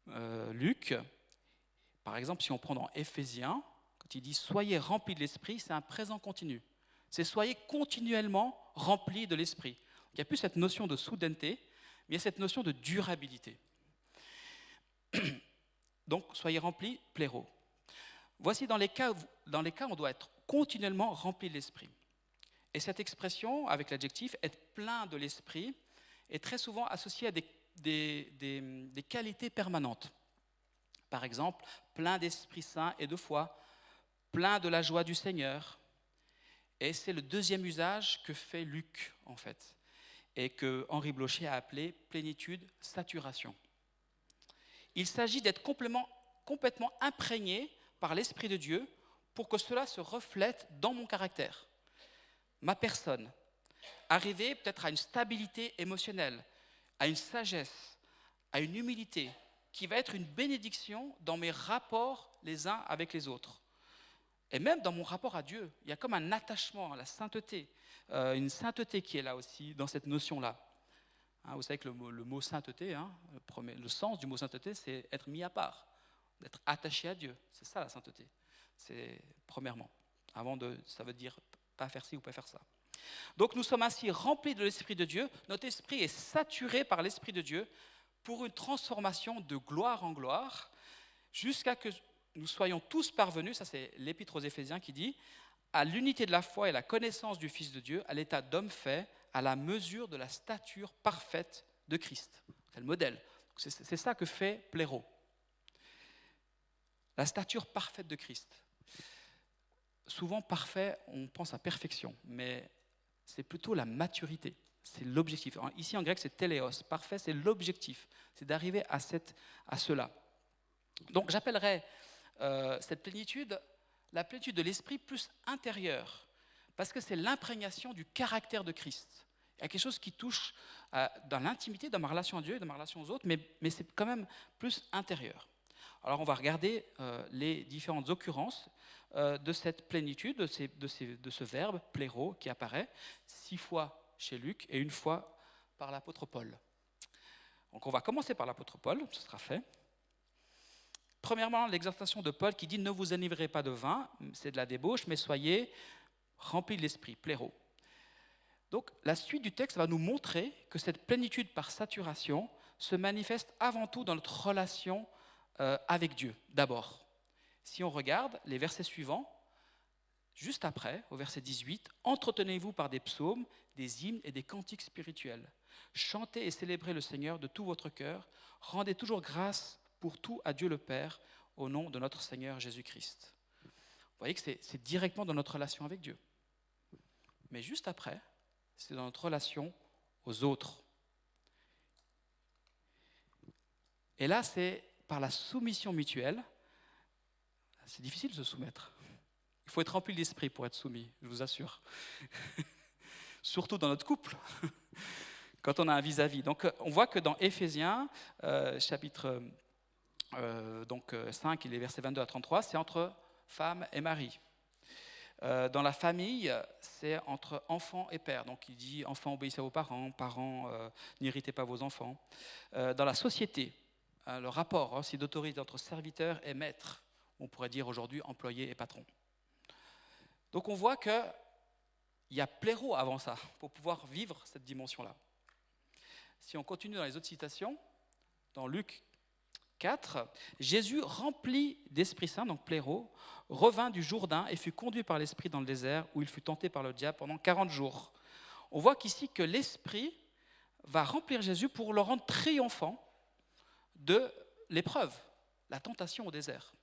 Luc. Par exemple, si on prend dans Éphésiens, quand il dit « soyez remplis de l'esprit », c'est un présent continu. C'est « soyez continuellement remplis de l'esprit ». Il n'y a plus cette notion de soudaineté, mais il y a cette notion de durabilité. Donc, soyez remplis, pléro. Voici dans les cas où on doit être continuellement rempli de l'esprit. Et cette expression, avec l'adjectif « être plein de l'esprit », est très souvent associée à des qualités permanentes. Par exemple, plein d'Esprit Saint et de foi, plein de la joie du Seigneur. Et c'est le deuxième usage que fait Luc, en fait, et que Henri Blocher a appelé plénitude, saturation. Il s'agit d'être complètement imprégné par l'Esprit de Dieu pour que cela se reflète dans mon caractère, ma personne, arriver peut-être à une stabilité émotionnelle, à une sagesse, à une humilité, qui va être une bénédiction dans mes rapports les uns avec les autres. Et même dans mon rapport à Dieu, il y a comme un attachement à la sainteté, une sainteté qui est là aussi dans cette notion-là. Hein, vous savez que le mot sainteté, hein, le sens du mot sainteté, c'est être mis à part, d'être attaché à Dieu. C'est ça la sainteté. C'est premièrement. Ça veut dire pas faire ci ou pas faire ça. Donc nous sommes ainsi remplis de l'Esprit de Dieu. Notre esprit est saturé par l'Esprit de Dieu pour une transformation de gloire en gloire, jusqu'à que nous soyons tous parvenus, ça c'est l'Épître aux Éphésiens qui dit, à l'unité de la foi et la connaissance du Fils de Dieu, à l'état d'homme fait, à la mesure de la stature parfaite de Christ. C'est le modèle. C'est ça que fait pléro. La stature parfaite de Christ. Souvent, parfait, on pense à perfection, mais c'est plutôt la maturité. C'est l'objectif. Ici, en grec, c'est téléos. Parfait, c'est l'objectif. C'est d'arriver à cela. Donc, j'appellerais cette plénitude la plénitude de l'esprit plus intérieure, parce que c'est l'imprégnation du caractère de Christ. Il y a quelque chose qui touche dans l'intimité, dans ma relation à Dieu et dans ma relation aux autres, mais c'est quand même plus intérieur. Alors, on va regarder les différentes occurrences de cette plénitude, de ce verbe pléro qui apparaît 6 fois chez Luc et 1 fois par l'apôtre Paul. Donc on va commencer par l'apôtre Paul, ce sera fait. Premièrement, l'exhortation de Paul qui dit « Ne vous enivrez pas de vin, c'est de la débauche, mais soyez remplis de l'esprit, pléro ». Donc la suite du texte va nous montrer que cette plénitude par saturation se manifeste avant tout dans notre relation avec Dieu, d'abord. Si on regarde les versets suivants, juste après, au verset 18, « Entretenez-vous par des psaumes, des hymnes et des cantiques spirituels. Chantez et célébrez le Seigneur de tout votre cœur. Rendez toujours grâce pour tout à Dieu le Père, au nom de notre Seigneur Jésus-Christ. » Vous voyez que c'est directement dans notre relation avec Dieu. Mais juste après, c'est dans notre relation aux autres. Et là, c'est par la soumission mutuelle. C'est difficile de se soumettre. Il Il faut être rempli de l'esprit pour être soumis, je vous assure. Surtout dans notre couple, quand on a un vis-à-vis. Donc on voit que dans Éphésiens, chapitre 5, les versets 22 à 33, c'est entre femme et mari. Dans la famille, c'est entre enfants et père. Donc il dit enfants obéissez à vos parents, parents n'irritez pas vos enfants. Dans la société, le rapport aussi d'autorité entre serviteur et maître, on pourrait dire aujourd'hui employé et patron. Donc on voit qu'il y a pléro avant ça, pour pouvoir vivre cette dimension-là. Si on continue dans les autres citations, dans Luc 4, Jésus, rempli d'Esprit Saint, donc pléro, revint du Jourdain et fut conduit par l'Esprit dans le désert où il fut tenté par le diable pendant 40 jours. On voit qu'ici que l'Esprit va remplir Jésus pour le rendre triomphant de l'épreuve, la tentation au désert.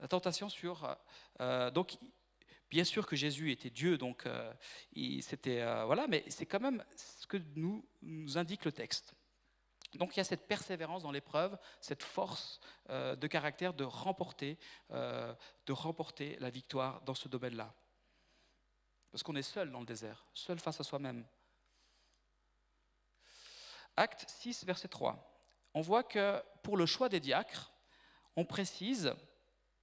La tentation donc, bien sûr que Jésus était Dieu, donc mais c'est quand même ce que nous indique le texte. Donc il y a cette persévérance dans l'épreuve, cette force de caractère de remporter la victoire dans ce domaine-là. Parce qu'on est seul dans le désert, seul face à soi-même. Acte 6, verset 3. On voit que pour le choix des diacres, on précise,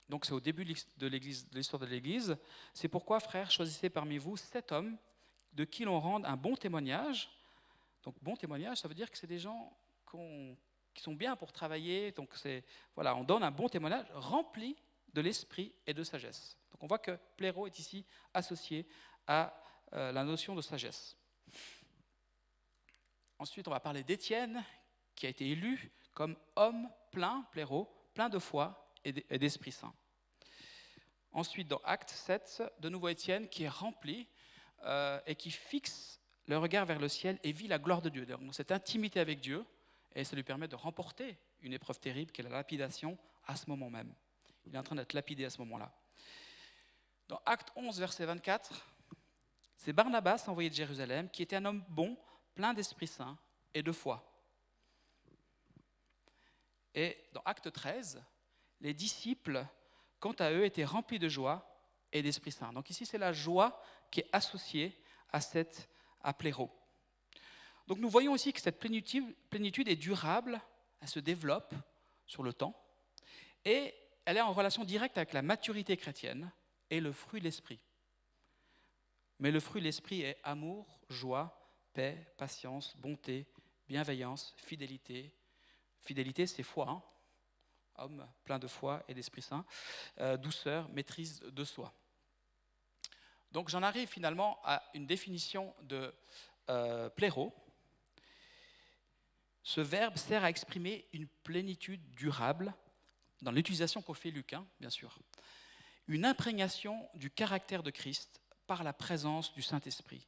donc c'est au début de l'histoire de l'Église, c'est pourquoi, frères, choisissez parmi vous 7 hommes de qui l'on rende un bon témoignage. Donc bon témoignage, ça veut dire que c'est des gens qui sont bien pour travailler, donc on donne un bon témoignage rempli de l'esprit et de sagesse. Donc on voit que pléro est ici associé à la notion de sagesse. Ensuite, on va parler d'Étienne, qui a été élu comme homme plein, pléro, plein de foi et d'Esprit Saint. Ensuite, dans Acte 7, de nouveau Étienne, qui est rempli et qui fixe le regard vers le ciel et vit la gloire de Dieu. Donc cette intimité avec Dieu, et ça lui permet de remporter une épreuve terrible qui est la lapidation à ce moment même. Il est en train d'être lapidé à ce moment-là. Dans Acte 11, verset 24, c'est Barnabas, envoyé de Jérusalem, qui était un homme bon, plein d'Esprit Saint et de foi. Et dans Acte 13, les disciples, quant à eux, étaient remplis de joie et d'Esprit Saint. Donc ici, c'est la joie qui est associée à pléro. Donc nous voyons aussi que cette plénitude est durable, elle se développe sur le temps, et elle est en relation directe avec la maturité chrétienne et le fruit de l'esprit. Mais le fruit de l'esprit est amour, joie, paix, patience, bonté, bienveillance, fidélité. Fidélité, c'est foi, hein. Homme plein de foi et d'Esprit Saint, douceur, maîtrise de soi. Donc j'en arrive finalement à une définition de pléro. Ce verbe sert à exprimer une plénitude durable, dans l'utilisation qu'en fait Luc, bien sûr. Une imprégnation du caractère de Christ par la présence du Saint-Esprit.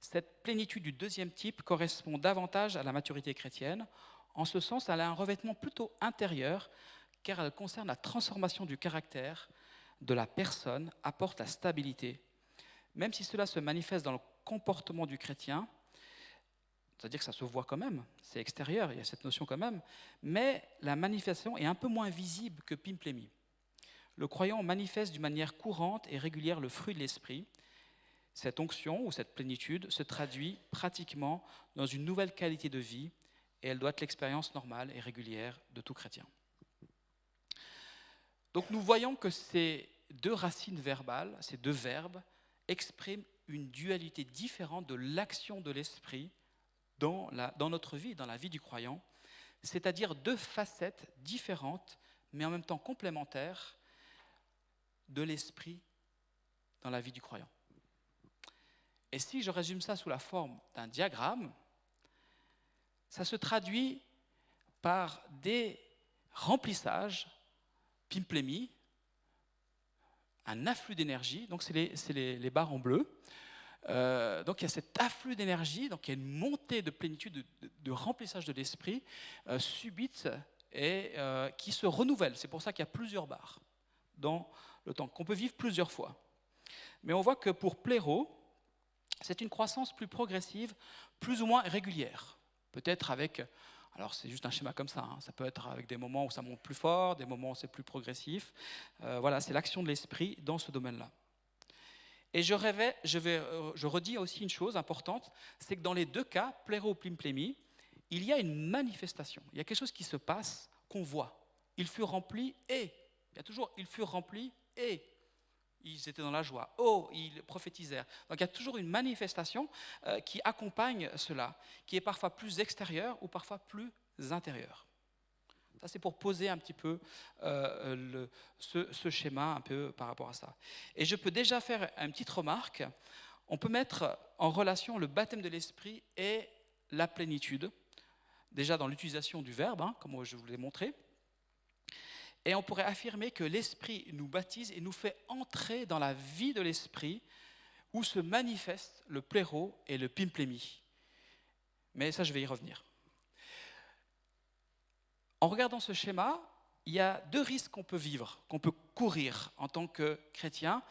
Cette plénitude du deuxième type correspond davantage à la maturité chrétienne. En ce sens, elle a un revêtement plutôt intérieur, car elle concerne la transformation du caractère de la personne, apporte la stabilité. Même si cela se manifeste dans le comportement du chrétien, c'est-à-dire que ça se voit quand même, c'est extérieur, il y a cette notion quand même, mais la manifestation est un peu moins visible que pimplémie. Le croyant manifeste d'une manière courante et régulière le fruit de l'esprit. Cette onction ou cette plénitude se traduit pratiquement dans une nouvelle qualité de vie et elle doit être l'expérience normale et régulière de tout chrétien. Donc nous voyons que ces deux racines verbales, ces deux verbes, expriment une dualité différente de l'action de l'esprit dans notre vie, dans la vie du croyant, c'est-à-dire deux facettes différentes, mais en même temps complémentaires, de l'esprit dans la vie du croyant. Et si je résume ça sous la forme d'un diagramme, ça se traduit par des remplissages, pimplémie, un afflux d'énergie, donc c'est les barres en bleu. Donc il y a cet afflux d'énergie, donc il y a une montée de plénitude, de remplissage de l'esprit subite et qui se renouvelle. C'est pour ça qu'il y a plusieurs barres dans le temps, qu'on peut vivre plusieurs fois. Mais on voit que pour pléro, c'est une croissance plus progressive, plus ou moins régulière, peut-être avec Alors c'est juste un schéma comme ça, hein. Ça peut être avec des moments où ça monte plus fort, des moments où c'est plus progressif. Voilà, c'est l'action de l'esprit dans ce domaine-là. Et je redis aussi une chose importante, c'est que dans les deux cas, pléro ou plimplémie, il y a une manifestation. Il y a quelque chose qui se passe qu'on voit. Ils furent remplis et, il y a toujours, ils furent remplis et, ils étaient dans la joie. Oh, ils prophétisèrent. Donc il y a toujours une manifestation qui accompagne cela, qui est parfois plus extérieure ou parfois plus intérieure. Ça, c'est pour poser un petit peu ce schéma un peu par rapport à ça. Et je peux déjà faire une petite remarque. On peut mettre en relation le baptême de l'esprit et la plénitude, déjà dans l'utilisation du verbe, comme je vous l'ai montré. Et on pourrait affirmer que l'esprit nous baptise et nous fait entrer dans la vie de l'esprit où se manifestent le pléro et le pimplémie. Mais ça, je vais y revenir. En regardant ce schéma, il y a deux risques qu'on peut vivre, qu'on peut courir en tant que chrétien,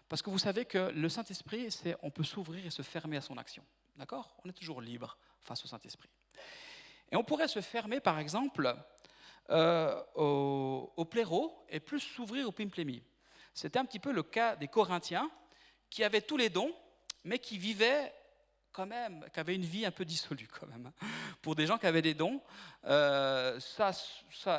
parce que vous savez que le Saint-Esprit, on peut s'ouvrir et se fermer à son action. D'accord ? On est toujours libre face au Saint-Esprit. Et on pourrait se fermer, par exemple, au pléro et plus s'ouvrir au pimplémie. C'était un petit peu le cas des Corinthiens qui avaient tous les dons, mais qui vivaient quand même, qui avaient une vie un peu dissolue quand même. Pour des gens qui avaient des dons, ils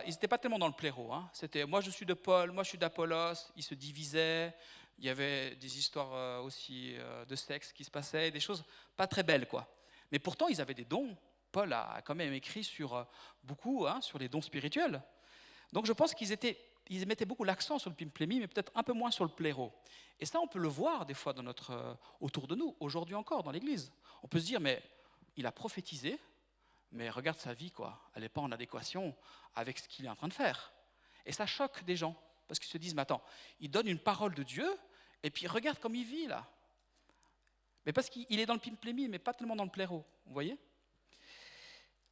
n'étaient pas tellement dans le pléro. C'était moi je suis de Paul, moi je suis d'Apollos, ils se divisaient, il y avait des histoires aussi de sexe qui se passaient, des choses pas très belles quoi. Mais pourtant ils avaient des dons. Paul a quand même écrit sur beaucoup, sur les dons spirituels. Donc je pense qu'ils mettaient beaucoup l'accent sur le pimplémie, mais peut-être un peu moins sur le pléro. Et ça, on peut le voir des fois autour de nous, aujourd'hui encore, dans l'Église. On peut se dire, mais il a prophétisé, mais regarde sa vie, quoi. Elle n'est pas en adéquation avec ce qu'il est en train de faire. Et ça choque des gens, parce qu'ils se disent, mais attends, il donne une parole de Dieu, et puis regarde comme il vit, là. Mais parce qu'il est dans le pimplémie, mais pas tellement dans le pléro, vous voyez ?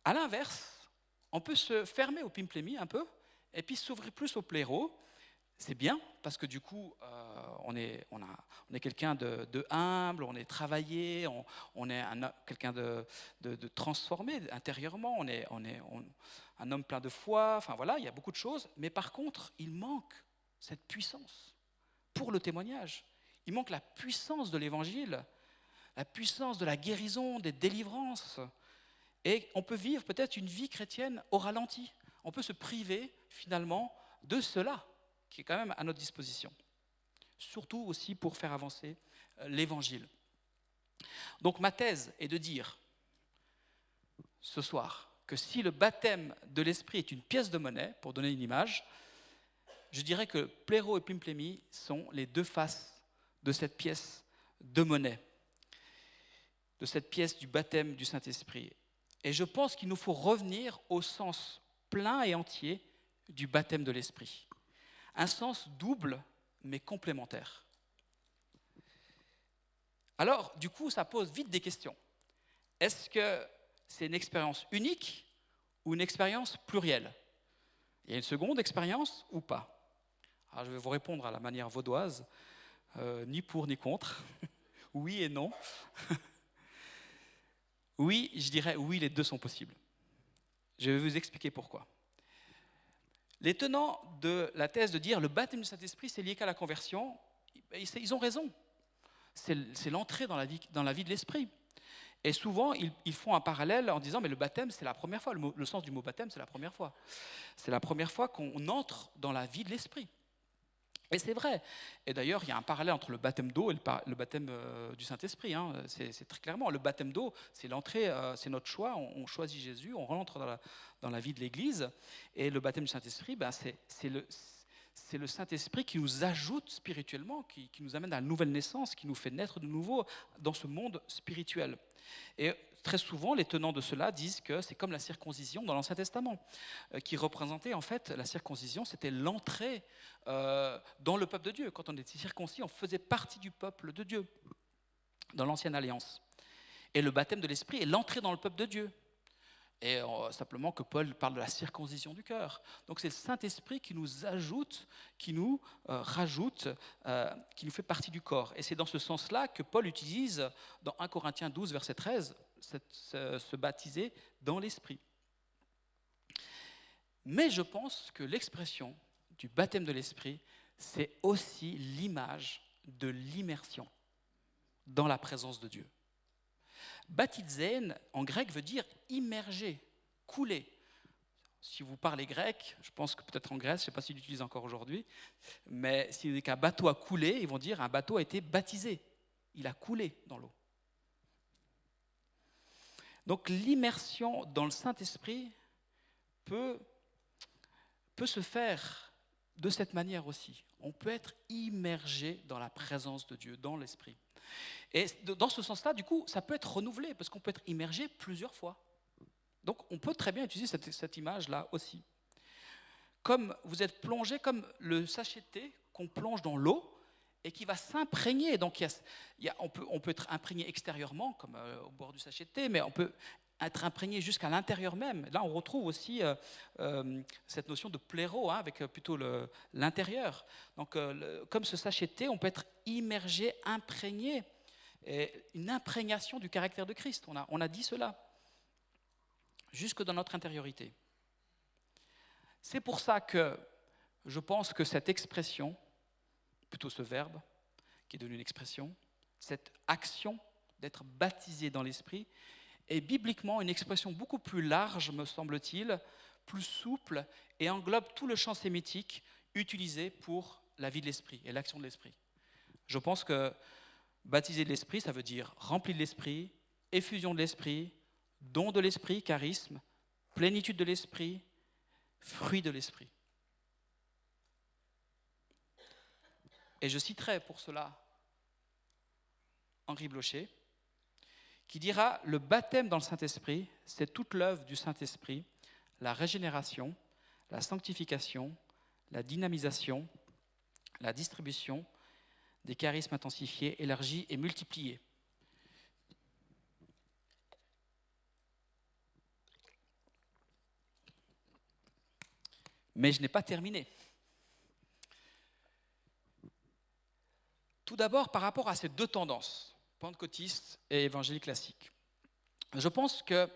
À l'inverse, on peut se fermer au pimplémie un peu, et puis s'ouvrir plus au pléro. C'est bien, parce que du coup, on est quelqu'un de humble, on est travaillé, on est quelqu'un de transformé intérieurement, on est un homme plein de foi, enfin voilà, il y a beaucoup de choses. Mais par contre, il manque cette puissance pour le témoignage. Il manque la puissance de l'évangile, la puissance de la guérison, des délivrances. Et on peut vivre peut-être une vie chrétienne au ralenti. On peut se priver finalement de cela qui est quand même à notre disposition. Surtout aussi pour faire avancer l'évangile. Donc ma thèse est de dire ce soir que si le baptême de l'esprit est une pièce de monnaie, pour donner une image, je dirais que pléro et pimplémie sont les deux faces de cette pièce de monnaie, de cette pièce du baptême du Saint-Esprit. Et je pense qu'il nous faut revenir au sens plein et entier du baptême de l'Esprit. Un sens double, mais complémentaire. Alors, du coup, ça pose vite des questions. Est-ce que c'est une expérience unique ou une expérience plurielle ? Il y a une seconde expérience ou pas ? Alors, je vais vous répondre à la manière vaudoise, ni pour ni contre, oui et non. Oui, je dirais oui, les deux sont possibles. Je vais vous expliquer pourquoi. Les tenants de la thèse de dire le baptême du Saint-Esprit, c'est lié qu'à la conversion, ils ont raison. C'est l'entrée dans la vie de l'Esprit. Et souvent, ils font un parallèle en disant mais le baptême, c'est la première fois. Le sens du mot baptême, c'est la première fois. C'est la première fois qu'on entre dans la vie de l'Esprit. Et c'est vrai. Et d'ailleurs, il y a un parallèle entre le baptême d'eau et le baptême du Saint-Esprit. C'est très clairement. Le baptême d'eau, c'est l'entrée, c'est notre choix. On choisit Jésus, on rentre dans la vie de l'Église. Et le baptême du Saint-Esprit, c'est le Saint-Esprit qui nous ajoute spirituellement, qui nous amène à la nouvelle naissance, qui nous fait naître de nouveau dans ce monde spirituel. Et très souvent, les tenants de cela disent que c'est comme la circoncision dans l'Ancien Testament, qui représentait en fait, la circoncision, c'était l'entrée dans le peuple de Dieu. Quand on était circoncis, on faisait partie du peuple de Dieu, dans l'Ancienne Alliance. Et le baptême de l'Esprit est l'entrée dans le peuple de Dieu. Et simplement que Paul parle de la circoncision du cœur. Donc c'est le Saint-Esprit qui nous ajoute, qui nous rajoute, qui nous fait partie du corps. Et c'est dans ce sens-là que Paul utilise dans 1 Corinthiens 12, verset 13, se baptiser dans l'Esprit. Mais je pense que l'expression du baptême de l'Esprit, c'est aussi l'image de l'immersion dans la présence de Dieu. Baptizein, en grec, veut dire immerger, couler. Si vous parlez grec, je pense que peut-être en Grèce, je ne sais pas s'ils l'utilisent encore aujourd'hui, mais si vous dites qu'un bateau a coulé, ils vont dire un bateau a été baptisé. Il a coulé dans l'eau. Donc l'immersion dans le Saint-Esprit peut se faire de cette manière aussi. On peut être immergé dans la présence de Dieu, dans l'Esprit. Et dans ce sens-là, du coup, ça peut être renouvelé, parce qu'on peut être immergé plusieurs fois. Donc on peut très bien utiliser cette image-là aussi. Comme vous êtes plongé, comme le sachet de thé qu'on plonge dans l'eau et qui va s'imprégner. Donc on peut être imprégné extérieurement, comme au bord du sachet de thé, mais on peut être imprégné jusqu'à l'intérieur même. Là, on retrouve aussi cette notion de pléro, avec plutôt l'intérieur. Donc, comme ce sachet de thé, on peut être immergé, imprégné, et une imprégnation du caractère de Christ. On a dit cela, jusque dans notre intériorité. C'est pour ça que je pense que cette expression, plutôt ce verbe, qui est devenu une expression, cette action d'être baptisé dans l'Esprit, est bibliquement une expression beaucoup plus large, me semble-t-il, plus souple, et englobe tout le champ sémitique utilisé pour la vie de l'Esprit et l'action de l'Esprit. Je pense que baptiser de l'Esprit, ça veut dire rempli de l'Esprit, effusion de l'Esprit, don de l'Esprit, charisme, plénitude de l'Esprit, fruit de l'Esprit. Et je citerai pour cela Henri Blocher, qui dira « Le baptême dans le Saint-Esprit, c'est toute l'œuvre du Saint-Esprit, la régénération, la sanctification, la dynamisation, la distribution des charismes intensifiés, élargis et multipliés. » Mais je n'ai pas terminé. Tout d'abord, par rapport à ces deux tendances, pentecôtiste et évangélique classique. Je pense que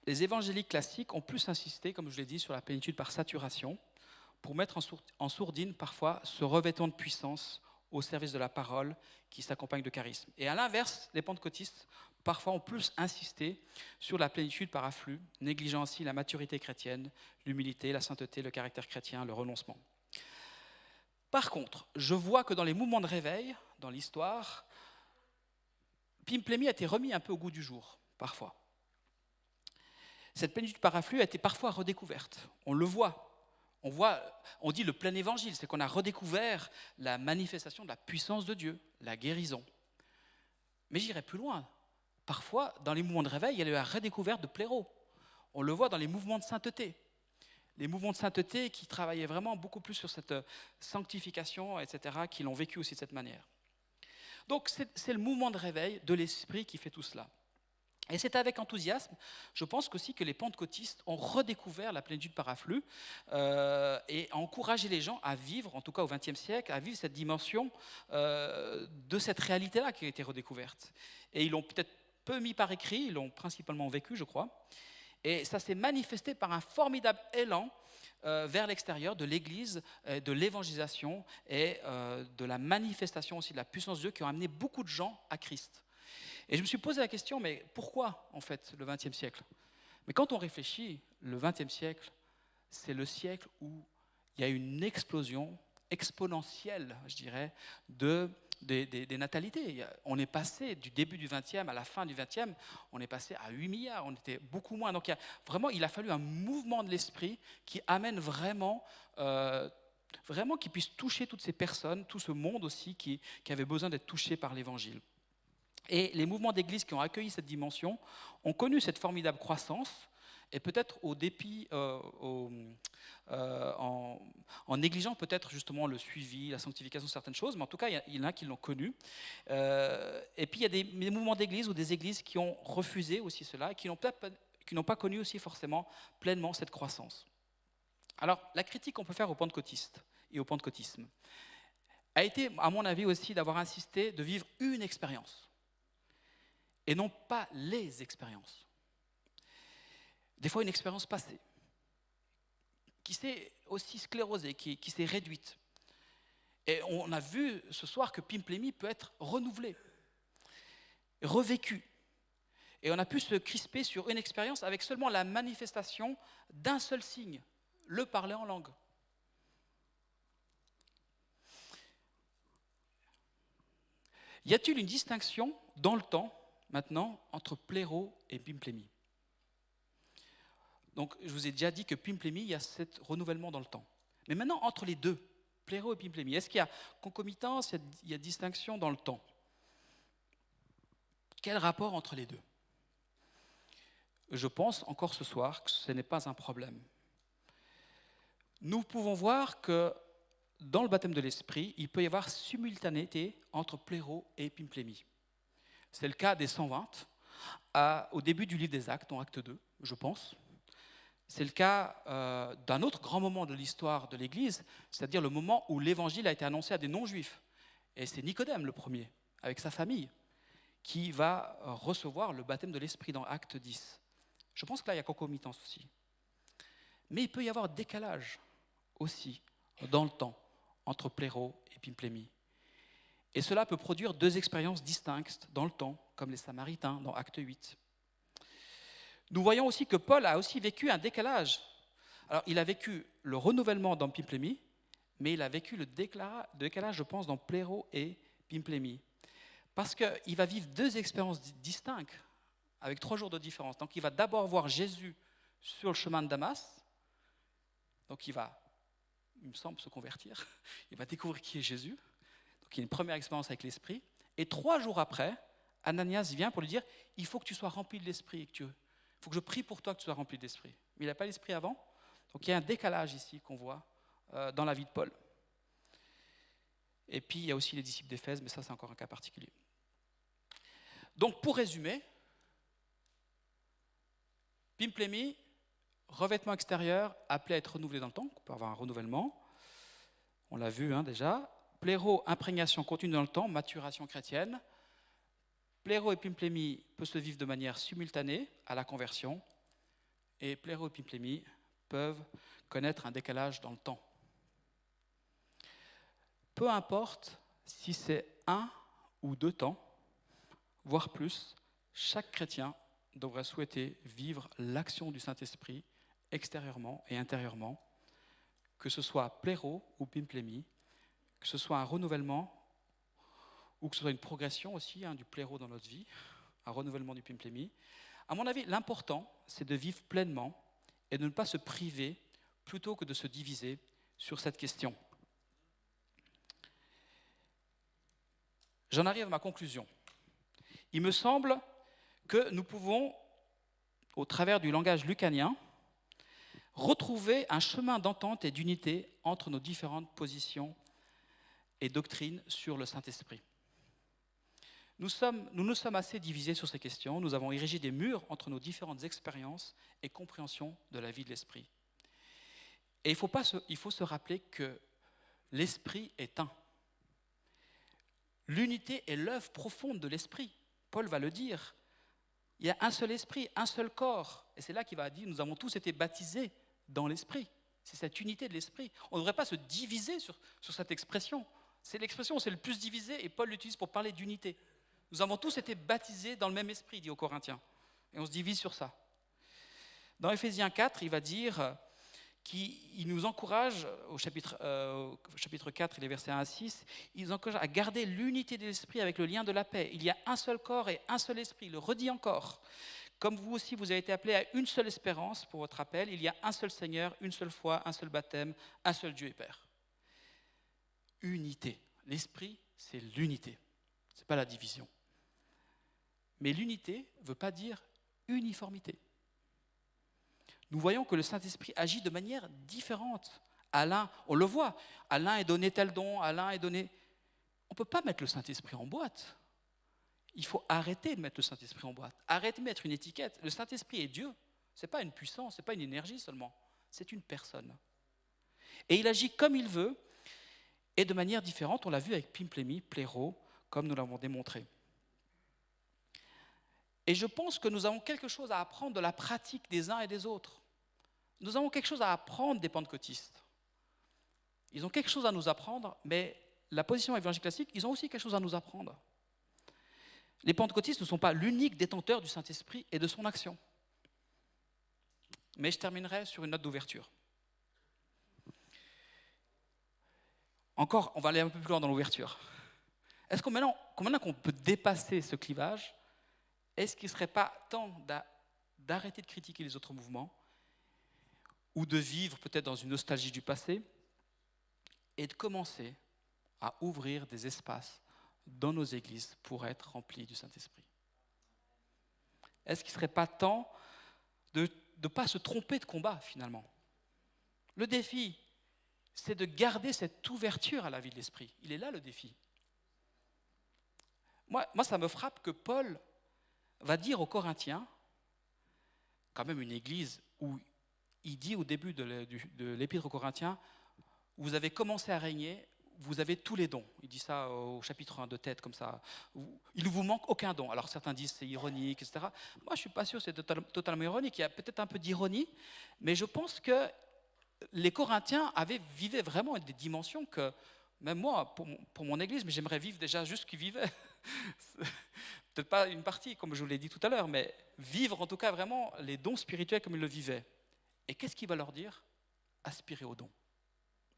les évangéliques classiques ont plus insisté, comme je l'ai dit, sur la plénitude par saturation, pour mettre en sourdine parfois ce revêtement de puissance au service de la parole qui s'accompagne de charisme. Et à l'inverse, les pentecôtistes parfois ont plus insisté sur la plénitude par afflux, négligeant ainsi la maturité chrétienne, l'humilité, la sainteté, le caractère chrétien, le renoncement. Par contre, je vois que dans les mouvements de réveil, dans l'histoire, Pimplémy a été remis un peu au goût du jour, parfois. Cette plénitude par afflux a été parfois redécouverte. On le voit. On dit le plein évangile, c'est qu'on a redécouvert la manifestation de la puissance de Dieu, la guérison. Mais j'irai plus loin. Parfois, dans les mouvements de réveil, il y a eu la redécouverte de pléro. On le voit dans les mouvements de sainteté. Les mouvements de sainteté qui travaillaient vraiment beaucoup plus sur cette sanctification, etc., qui l'ont vécu aussi de cette manière. Donc c'est le mouvement de réveil de l'esprit qui fait tout cela. Et c'est avec enthousiasme, je pense aussi que les pentecôtistes ont redécouvert la plénitude par afflux et a encouragé les gens à vivre, en tout cas au XXe siècle, à vivre cette dimension de cette réalité-là qui a été redécouverte. Et ils l'ont peut-être peu mis par écrit, ils l'ont principalement vécu, je crois. Et ça s'est manifesté par un formidable élan vers l'extérieur de l'Église, de l'évangélisation et de la manifestation aussi de la puissance de Dieu qui ont amené beaucoup de gens à Christ. Et je me suis posé la question, mais pourquoi en fait le XXe siècle ? Mais quand on réfléchit, le XXe siècle, c'est le siècle où il y a une explosion exponentielle, je dirais, des natalités. On est passé du début du XXe à la fin du XXe, on est passé à 8 milliards, on était beaucoup moins. Donc il a fallu un mouvement de l'esprit qui amène vraiment qui puisse toucher toutes ces personnes, tout ce monde aussi qui avait besoin d'être touché par l'évangile. Et les mouvements d'église qui ont accueilli cette dimension ont connu cette formidable croissance, et peut-être au dépit, en négligeant peut-être justement le suivi, la sanctification de certaines choses, mais en tout cas, il y en a qui l'ont connu. Et puis il y a des mouvements d'église ou des églises qui ont refusé aussi cela, et qui n'ont pas connu aussi forcément pleinement cette croissance. Alors, la critique qu'on peut faire aux pentecôtistes et au pentecôtisme a été, à mon avis aussi, d'avoir insisté de vivre une expérience, et non pas les expériences. Des fois, une expérience passée, qui s'est aussi sclérosée, qui s'est réduite. Et on a vu ce soir que Pimplémie peut être renouvelé, revécu. Et on a pu se crisper sur une expérience avec seulement la manifestation d'un seul signe, le parler en langue. Y a-t-il une distinction dans le temps, maintenant, entre pléro et pimplémie? Donc, je vous ai déjà dit que pimplémie, il y a ce renouvellement dans le temps. Mais maintenant, entre les deux, pléro et pimplémie, est-ce qu'il y a concomitance, il y a distinction dans le temps? Quel rapport entre les deux? Je pense encore ce soir que ce n'est pas un problème. Nous pouvons voir que dans le baptême de l'Esprit, il peut y avoir simultanéité entre pléro et pimplémie. C'est le cas des 120 au début du livre des Actes, dans Acte 2, je pense. C'est le cas d'un autre grand moment de l'histoire de l'Église, c'est-à-dire le moment où l'Évangile a été annoncé à des non-juifs. Et c'est Nicodème le premier, avec sa famille, qui va recevoir le baptême de l'Esprit dans Acte 10. Je pense que là, il y a concomitance aussi. Mais il peut y avoir décalage aussi dans le temps entre pléro et pimplémie. Et cela peut produire deux expériences distinctes dans le temps, comme les Samaritains dans Acte 8. Nous voyons aussi que Paul a aussi vécu un décalage. Alors, il a vécu le renouvellement dans pimplémie, mais il a vécu le décalage, je pense, dans pléro et pimplémie. Parce qu'il va vivre deux expériences distinctes, avec 3 jours de différence. Donc, il va d'abord voir Jésus sur le chemin de Damas. Donc, il va, il me semble, se convertir. Il va découvrir qui est Jésus. Donc, il y a une première expérience avec l'Esprit. Et 3 jours après, Ananias vient pour lui dire « Il faut que tu sois rempli de l'Esprit. Il faut que je prie pour toi que tu sois rempli de l'Esprit. » Mais il n'a pas l'Esprit avant. Donc, il y a un décalage ici qu'on voit dans la vie de Paul. Et puis, il y a aussi les disciples d'Éphèse, mais ça, c'est encore un cas particulier. Donc, pour résumer, pimplémie, revêtement extérieur, appelé à être renouvelé dans le temps. On peut avoir un renouvellement. On l'a vu déjà. Pléro, imprégnation continue dans le temps, maturation chrétienne. Pléro et pimplémie peuvent se vivre de manière simultanée à la conversion. Et pléro et pimplémie peuvent connaître un décalage dans le temps. Peu importe si c'est 1 ou 2 temps, voire plus, chaque chrétien devrait souhaiter vivre l'action du Saint-Esprit extérieurement et intérieurement, que ce soit pléro ou pimplémie, que ce soit un renouvellement ou que ce soit une progression aussi du pléro dans notre vie, un renouvellement du pimplémie. À mon avis, l'important, c'est de vivre pleinement et de ne pas se priver plutôt que de se diviser sur cette question. J'en arrive à ma conclusion. Il me semble que nous pouvons, au travers du langage lucanien, retrouver un chemin d'entente et d'unité entre nos différentes positions et doctrines sur le Saint-Esprit. Nous nous sommes assez divisés sur ces questions, nous avons érigé des murs entre nos différentes expériences et compréhensions de la vie de l'Esprit. Et il faut se rappeler que l'Esprit est un. L'unité est l'œuvre profonde de l'Esprit. Paul va le dire. Il y a un seul esprit, un seul corps. Et c'est là qu'il va dire, nous avons tous été baptisés dans l'esprit. C'est cette unité de l'esprit. On ne devrait pas se diviser sur cette expression. C'est l'expression où c'est le plus divisé et Paul l'utilise pour parler d'unité. Nous avons tous été baptisés dans le même esprit, dit aux Corinthiens. Et on se divise sur ça. Dans Éphésiens 4, il va dire qu'il nous encourage, au chapitre 4, les versets 1 à 6, il nous encourage à garder l'unité de l'esprit avec le lien de la paix. Il y a un seul corps et un seul esprit, il le redit encore. Comme vous aussi, vous avez été appelés à une seule espérance pour votre appel, il y a un seul Seigneur, une seule foi, un seul baptême, un seul Dieu et Père. Unité. L'esprit, c'est l'unité. Ce n'est pas la division. Mais l'unité ne veut pas dire uniformité. Nous voyons que le Saint-Esprit agit de manière différente. À l'un, on le voit, à l'un est donné tel don, à l'un est donné... On ne peut pas mettre le Saint-Esprit en boîte. Il faut arrêter de mettre le Saint-Esprit en boîte. Arrêter de mettre une étiquette. Le Saint-Esprit est Dieu. Ce n'est pas une puissance, ce n'est pas une énergie seulement. C'est une personne. Et il agit comme il veut et de manière différente. On l'a vu avec pimplémie, pléro, comme nous l'avons démontré. Et je pense que nous avons quelque chose à apprendre de la pratique des uns et des autres. Nous avons quelque chose à apprendre des pentecôtistes. Ils ont quelque chose à nous apprendre, mais la position évangélique classique, ils ont aussi quelque chose à nous apprendre. Les pentecôtistes ne sont pas l'unique détenteur du Saint-Esprit et de son action. Mais je terminerai sur une note d'ouverture. Encore, on va aller un peu plus loin dans l'ouverture. Est-ce que maintenant qu'on peut dépasser ce clivage, est-ce qu'il ne serait pas temps d'arrêter de critiquer les autres mouvements ou de vivre peut-être dans une nostalgie du passé et de commencer à ouvrir des espaces dans nos églises pour être remplis du Saint-Esprit? Est-ce qu'il ne serait pas temps de ne pas se tromper de combat finalement? Le défi, c'est de garder cette ouverture à la vie de l'Esprit. Il est là le défi. Moi, ça me frappe que Paul va dire aux Corinthiens, quand même une église où il dit au début de l'Épître aux Corinthiens, vous avez commencé à régner, vous avez tous les dons. Il dit ça au chapitre 1 de tête, comme ça. Il ne vous manque aucun don. Alors certains disent c'est ironique, etc. Moi, je ne suis pas sûr que c'est totalement ironique. Il y a peut-être un peu d'ironie, mais je pense que les Corinthiens vivaient vraiment des dimensions que, même moi, pour mon église, mais j'aimerais vivre déjà juste ce qu'ils vivaient. Peut-être pas une partie, comme je vous l'ai dit tout à l'heure, mais vivre en tout cas vraiment les dons spirituels comme ils le vivaient. Et qu'est-ce qu'il va leur dire? Aspirer aux dons.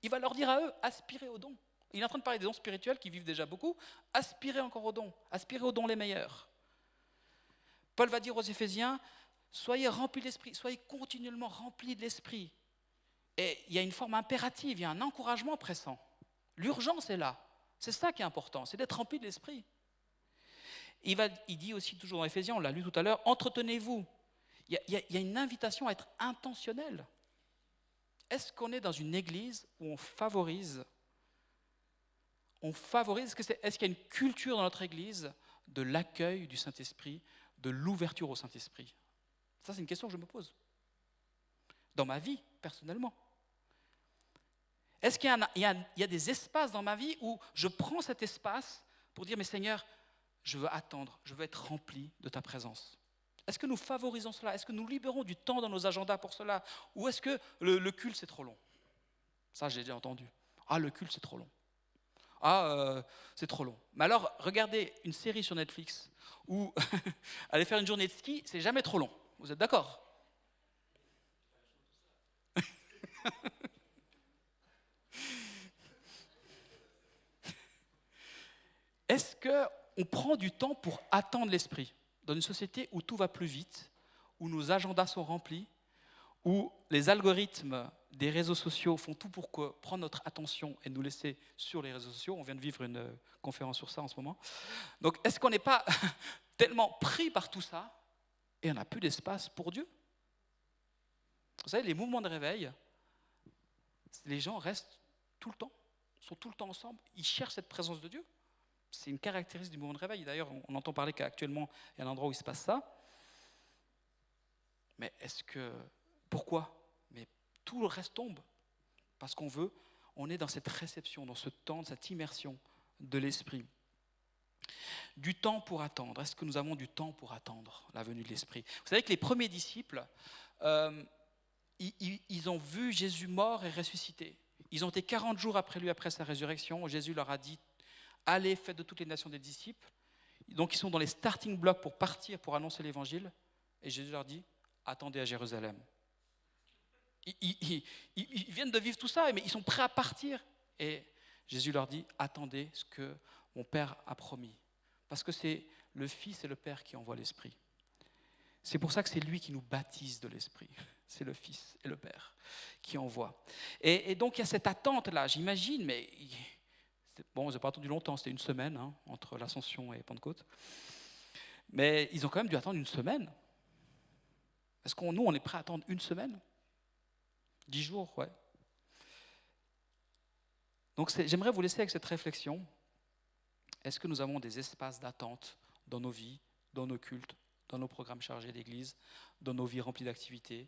Il va leur dire à eux, aspirer aux dons. Il est en train de parler des dons spirituels qui vivent déjà beaucoup, aspirer encore aux dons, aspirer aux dons les meilleurs. Paul va dire aux Éphésiens, soyez remplis de l'Esprit, soyez continuellement remplis de l'Esprit. Et il y a une forme impérative, il y a un encouragement pressant. L'urgence est là. C'est ça qui est important, c'est d'être rempli de l'Esprit. Il dit aussi, toujours dans Éphésiens, on l'a lu tout à l'heure, entretenez-vous. Il y a une invitation à être intentionnel. Est-ce qu'on est dans une église où on favorise, est-ce qu'il y a une culture dans notre église de l'accueil du Saint-Esprit, de l'ouverture au Saint-Esprit? Ça, c'est une question que je me pose. Dans ma vie, personnellement. Est-ce qu'il y a des espaces dans ma vie où je prends cet espace pour dire, mais Seigneur, je veux attendre, je veux être rempli de ta présence? Est-ce que nous favorisons cela? Est-ce que nous libérons du temps dans nos agendas pour cela? Ou est-ce que le culte, c'est trop long? Ça, j'ai déjà entendu. Ah, le culte, c'est trop long. Ah, c'est trop long. Mais alors, regardez une série sur Netflix ou aller faire une journée de ski, c'est jamais trop long. Vous êtes d'accord? Est-ce qu'on prend du temps pour attendre l'Esprit dans une société où tout va plus vite, où nos agendas sont remplis, où les algorithmes des réseaux sociaux font tout pour prendre notre attention et nous laisser sur les réseaux sociaux? On vient de vivre une conférence sur ça en ce moment. Donc, est-ce qu'on n'est pas tellement pris par tout ça et on n'a plus d'espace pour Dieu? Vous savez, les mouvements de réveil, les gens restent tout le temps, sont tout le temps ensemble, ils cherchent cette présence de Dieu. C'est une caractéristique du mouvement de réveil. D'ailleurs, on entend parler qu'actuellement, il y a un endroit où il se passe ça. Mais pourquoi? Mais tout le reste tombe. Parce on est dans cette réception, dans ce temps, cette immersion de l'Esprit. Du temps pour attendre. Est-ce que nous avons du temps pour attendre la venue de l'Esprit? Vous savez que les premiers disciples, ils ont vu Jésus mort et ressuscité. Ils ont été 40 jours après lui, après sa résurrection. Jésus leur a dit, allez, faites de toutes les nations des disciples. Donc ils sont dans les starting blocks pour partir, pour annoncer l'évangile. Et Jésus leur dit, attendez à Jérusalem. Ils viennent de vivre tout ça, mais ils sont prêts à partir. Et Jésus leur dit, attendez ce que mon Père a promis. Parce que c'est le Fils et le Père qui envoient l'Esprit. C'est pour ça que c'est lui qui nous baptise de l'Esprit. C'est le Fils et le Père qui envoient. Et donc il y a cette attente-là, j'imagine, mais bon, ils n'ont pas attendu longtemps, c'était une semaine entre l'Ascension et Pentecôte. Mais ils ont quand même dû attendre une semaine. Est-ce que nous, on est prêt à attendre une semaine? 10 jours, ouais. Donc j'aimerais vous laisser avec cette réflexion. Est-ce que nous avons des espaces d'attente dans nos vies, dans nos cultes, dans nos programmes chargés d'église, dans nos vies remplies d'activités?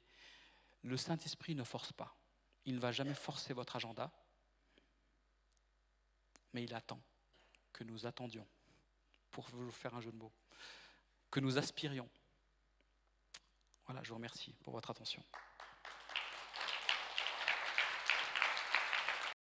Le Saint-Esprit ne force pas. Il ne va jamais forcer votre agenda, mais il attend que nous attendions, pour vous faire un jeu de mots, que nous aspirions. Voilà, je vous remercie pour votre attention.